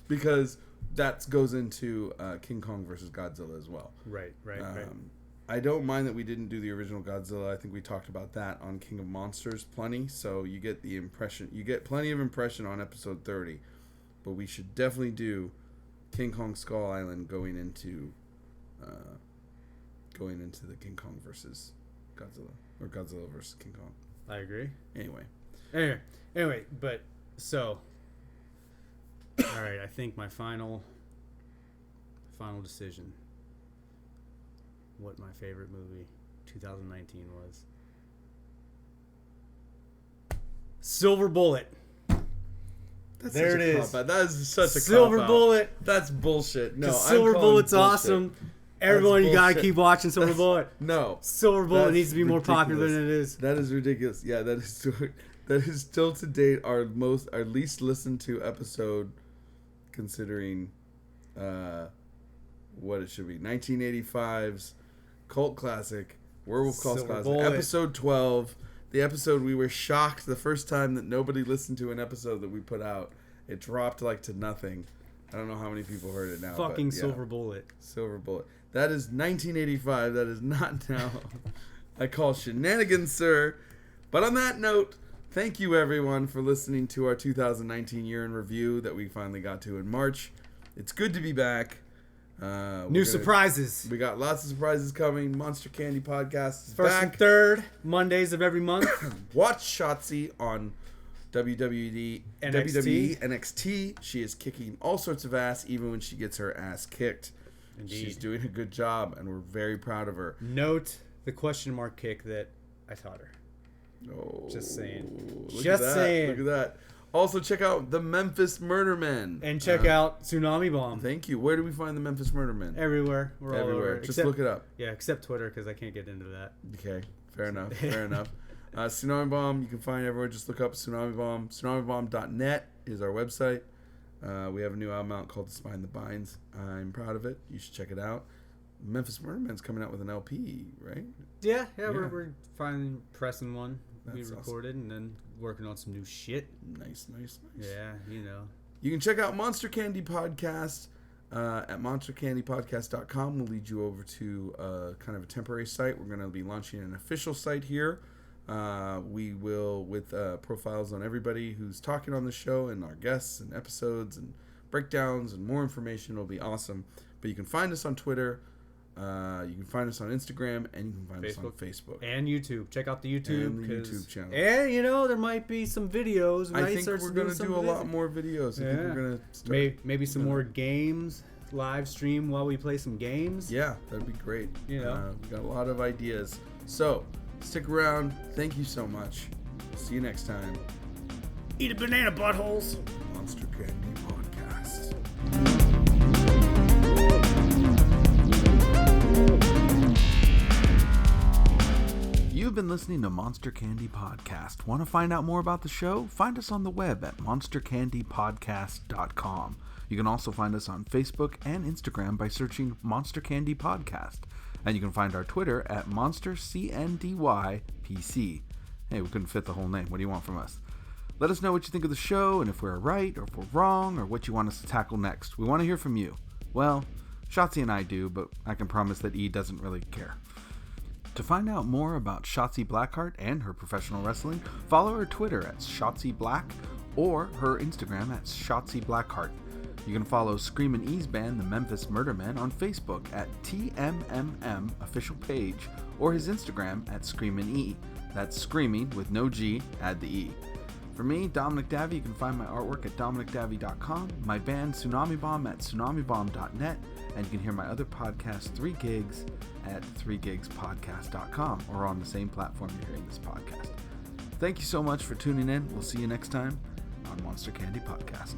Speaker 6: because that goes into King Kong versus Godzilla as well.
Speaker 7: Right.
Speaker 6: I don't mind that we didn't do the original Godzilla. I think we talked about that on King of Monsters plenty, so you get the impression. You get plenty of impression on episode 30, but we should definitely do King Kong Skull Island going into the King Kong versus Godzilla, or Godzilla versus King Kong.
Speaker 7: I agree.
Speaker 6: Anyway,
Speaker 7: but so all right, I think my final decision, what my favorite movie 2019 was. Silver Bullet.
Speaker 6: That's
Speaker 7: There
Speaker 6: such
Speaker 7: it
Speaker 6: a
Speaker 7: is.
Speaker 6: cop-out. That is such a
Speaker 7: Silver
Speaker 6: cop-out.
Speaker 7: Bullet.
Speaker 6: That's bullshit. No, I'm
Speaker 7: Silver
Speaker 6: calling
Speaker 7: Bullet's
Speaker 6: bullshit.
Speaker 7: awesome. Everyone, you gotta
Speaker 6: bullshit.
Speaker 7: keep watching Silver Bullet.
Speaker 6: No.
Speaker 7: Silver Bullet
Speaker 6: That's
Speaker 7: needs to be more popular
Speaker 6: ridiculous.
Speaker 7: than it is.
Speaker 6: That is ridiculous. Yeah, that is still to date our least listened to episode, considering what it should be. 1985's cult classic, Werewolf Cult
Speaker 7: Silver
Speaker 6: Classic,
Speaker 7: Bullet.
Speaker 6: episode 12. The episode we were shocked the first time that nobody listened to an episode that we put out. It dropped like to nothing. I don't know how many people heard it now.
Speaker 7: Fucking
Speaker 6: but yeah.
Speaker 7: Silver Bullet.
Speaker 6: Silver Bullet. That is 1985. That is not now. I call shenanigans, sir. But on that note, thank you everyone for listening to our 2019 year in review that we finally got to in March. It's good to be back.
Speaker 7: New surprises.
Speaker 6: We got lots of surprises coming. Monster Candy Podcast is
Speaker 7: First
Speaker 6: back.
Speaker 7: and third Mondays of every month.
Speaker 6: Watch Shotzi on WWE NXT. She is kicking all sorts of ass, even when she gets her ass kicked.
Speaker 7: Indeed.
Speaker 6: She's doing a good job, and we're very proud of her.
Speaker 7: Note the question mark kick that I taught her.
Speaker 6: Oh,
Speaker 7: Just saying.
Speaker 6: Look
Speaker 7: Just
Speaker 6: at that.
Speaker 7: saying.
Speaker 6: Look at that. Also, check out the Memphis Murder Men.
Speaker 7: And check out Tsunami Bomb.
Speaker 6: Thank you. Where do we find the Memphis Murder Men?
Speaker 7: Everywhere. We're all
Speaker 6: Everywhere.
Speaker 7: over.
Speaker 6: Just look it up.
Speaker 7: Yeah, except Twitter because I can't get into that.
Speaker 6: Okay. Fair enough. Fair enough. Tsunami Bomb, you can find everywhere. Just look up Tsunami Bomb. TsunamiBomb.net is our website. We have a new album out called Spine the Binds. I'm proud of it. You should check it out. Memphis Murder Men's coming out with an LP, right?
Speaker 7: Yeah. We're finally pressing one. We
Speaker 6: That's
Speaker 7: recorded and then working on some new shit.
Speaker 6: Nice.
Speaker 7: Yeah, you know.
Speaker 6: You can check out Monster Candy Podcast at monstercandypodcast.com. We'll lead you over to kind of a temporary site. We're going to be launching an official site here. We will, with profiles on everybody who's talking on the show and our guests and episodes and breakdowns and more information. It'll be awesome. But you can find us on Twitter. You can find us on Instagram, and you can find us on Facebook.
Speaker 7: And YouTube. Check out the YouTube.
Speaker 6: And the YouTube channel.
Speaker 7: And, you know, there might be some videos.
Speaker 6: I think we're going to do a lot more videos. I think we're going to start.
Speaker 7: Maybe some more games, live stream while we play some games.
Speaker 6: Yeah, that'd be great.
Speaker 7: You know.
Speaker 6: We got a lot of ideas. So, stick around. Thank you so much. See you next time.
Speaker 7: Eat a banana, buttholes.
Speaker 6: Monster Candy Podcast. You've been listening to Monster Candy Podcast. Want to find out more about the show? Find us on the web at monstercandypodcast.com. You can also find us on Facebook and Instagram by searching Monster Candy Podcast. And you can find our Twitter at MonsterCNDYPC. Hey, we couldn't fit the whole name. What do you want from us? Let us know what you think of the show and if we're right or if we're wrong or what you want us to tackle next. We want to hear from you. Well, Shotzi and I do, but I can promise that E doesn't really care. To find out more about Shotzi Blackheart and her professional wrestling, follow her Twitter at Shotzi Black or her Instagram at Shotzi Blackheart. You can follow Screamin' E's band, the Memphis Murder Men, on Facebook at TMMM official page or his Instagram at Screamin' E. That's screaming with no G, add the E. For me, Dominic Davy, you can find my artwork at dominicdavy.com, my band Tsunami Bomb at tsunamibomb.net, and you can hear my other podcast, 3 Gigs, at 3gigspodcast.com, or on the same platform you're hearing this podcast. Thank you so much for tuning in. We'll see you next time on Monster Candy Podcast.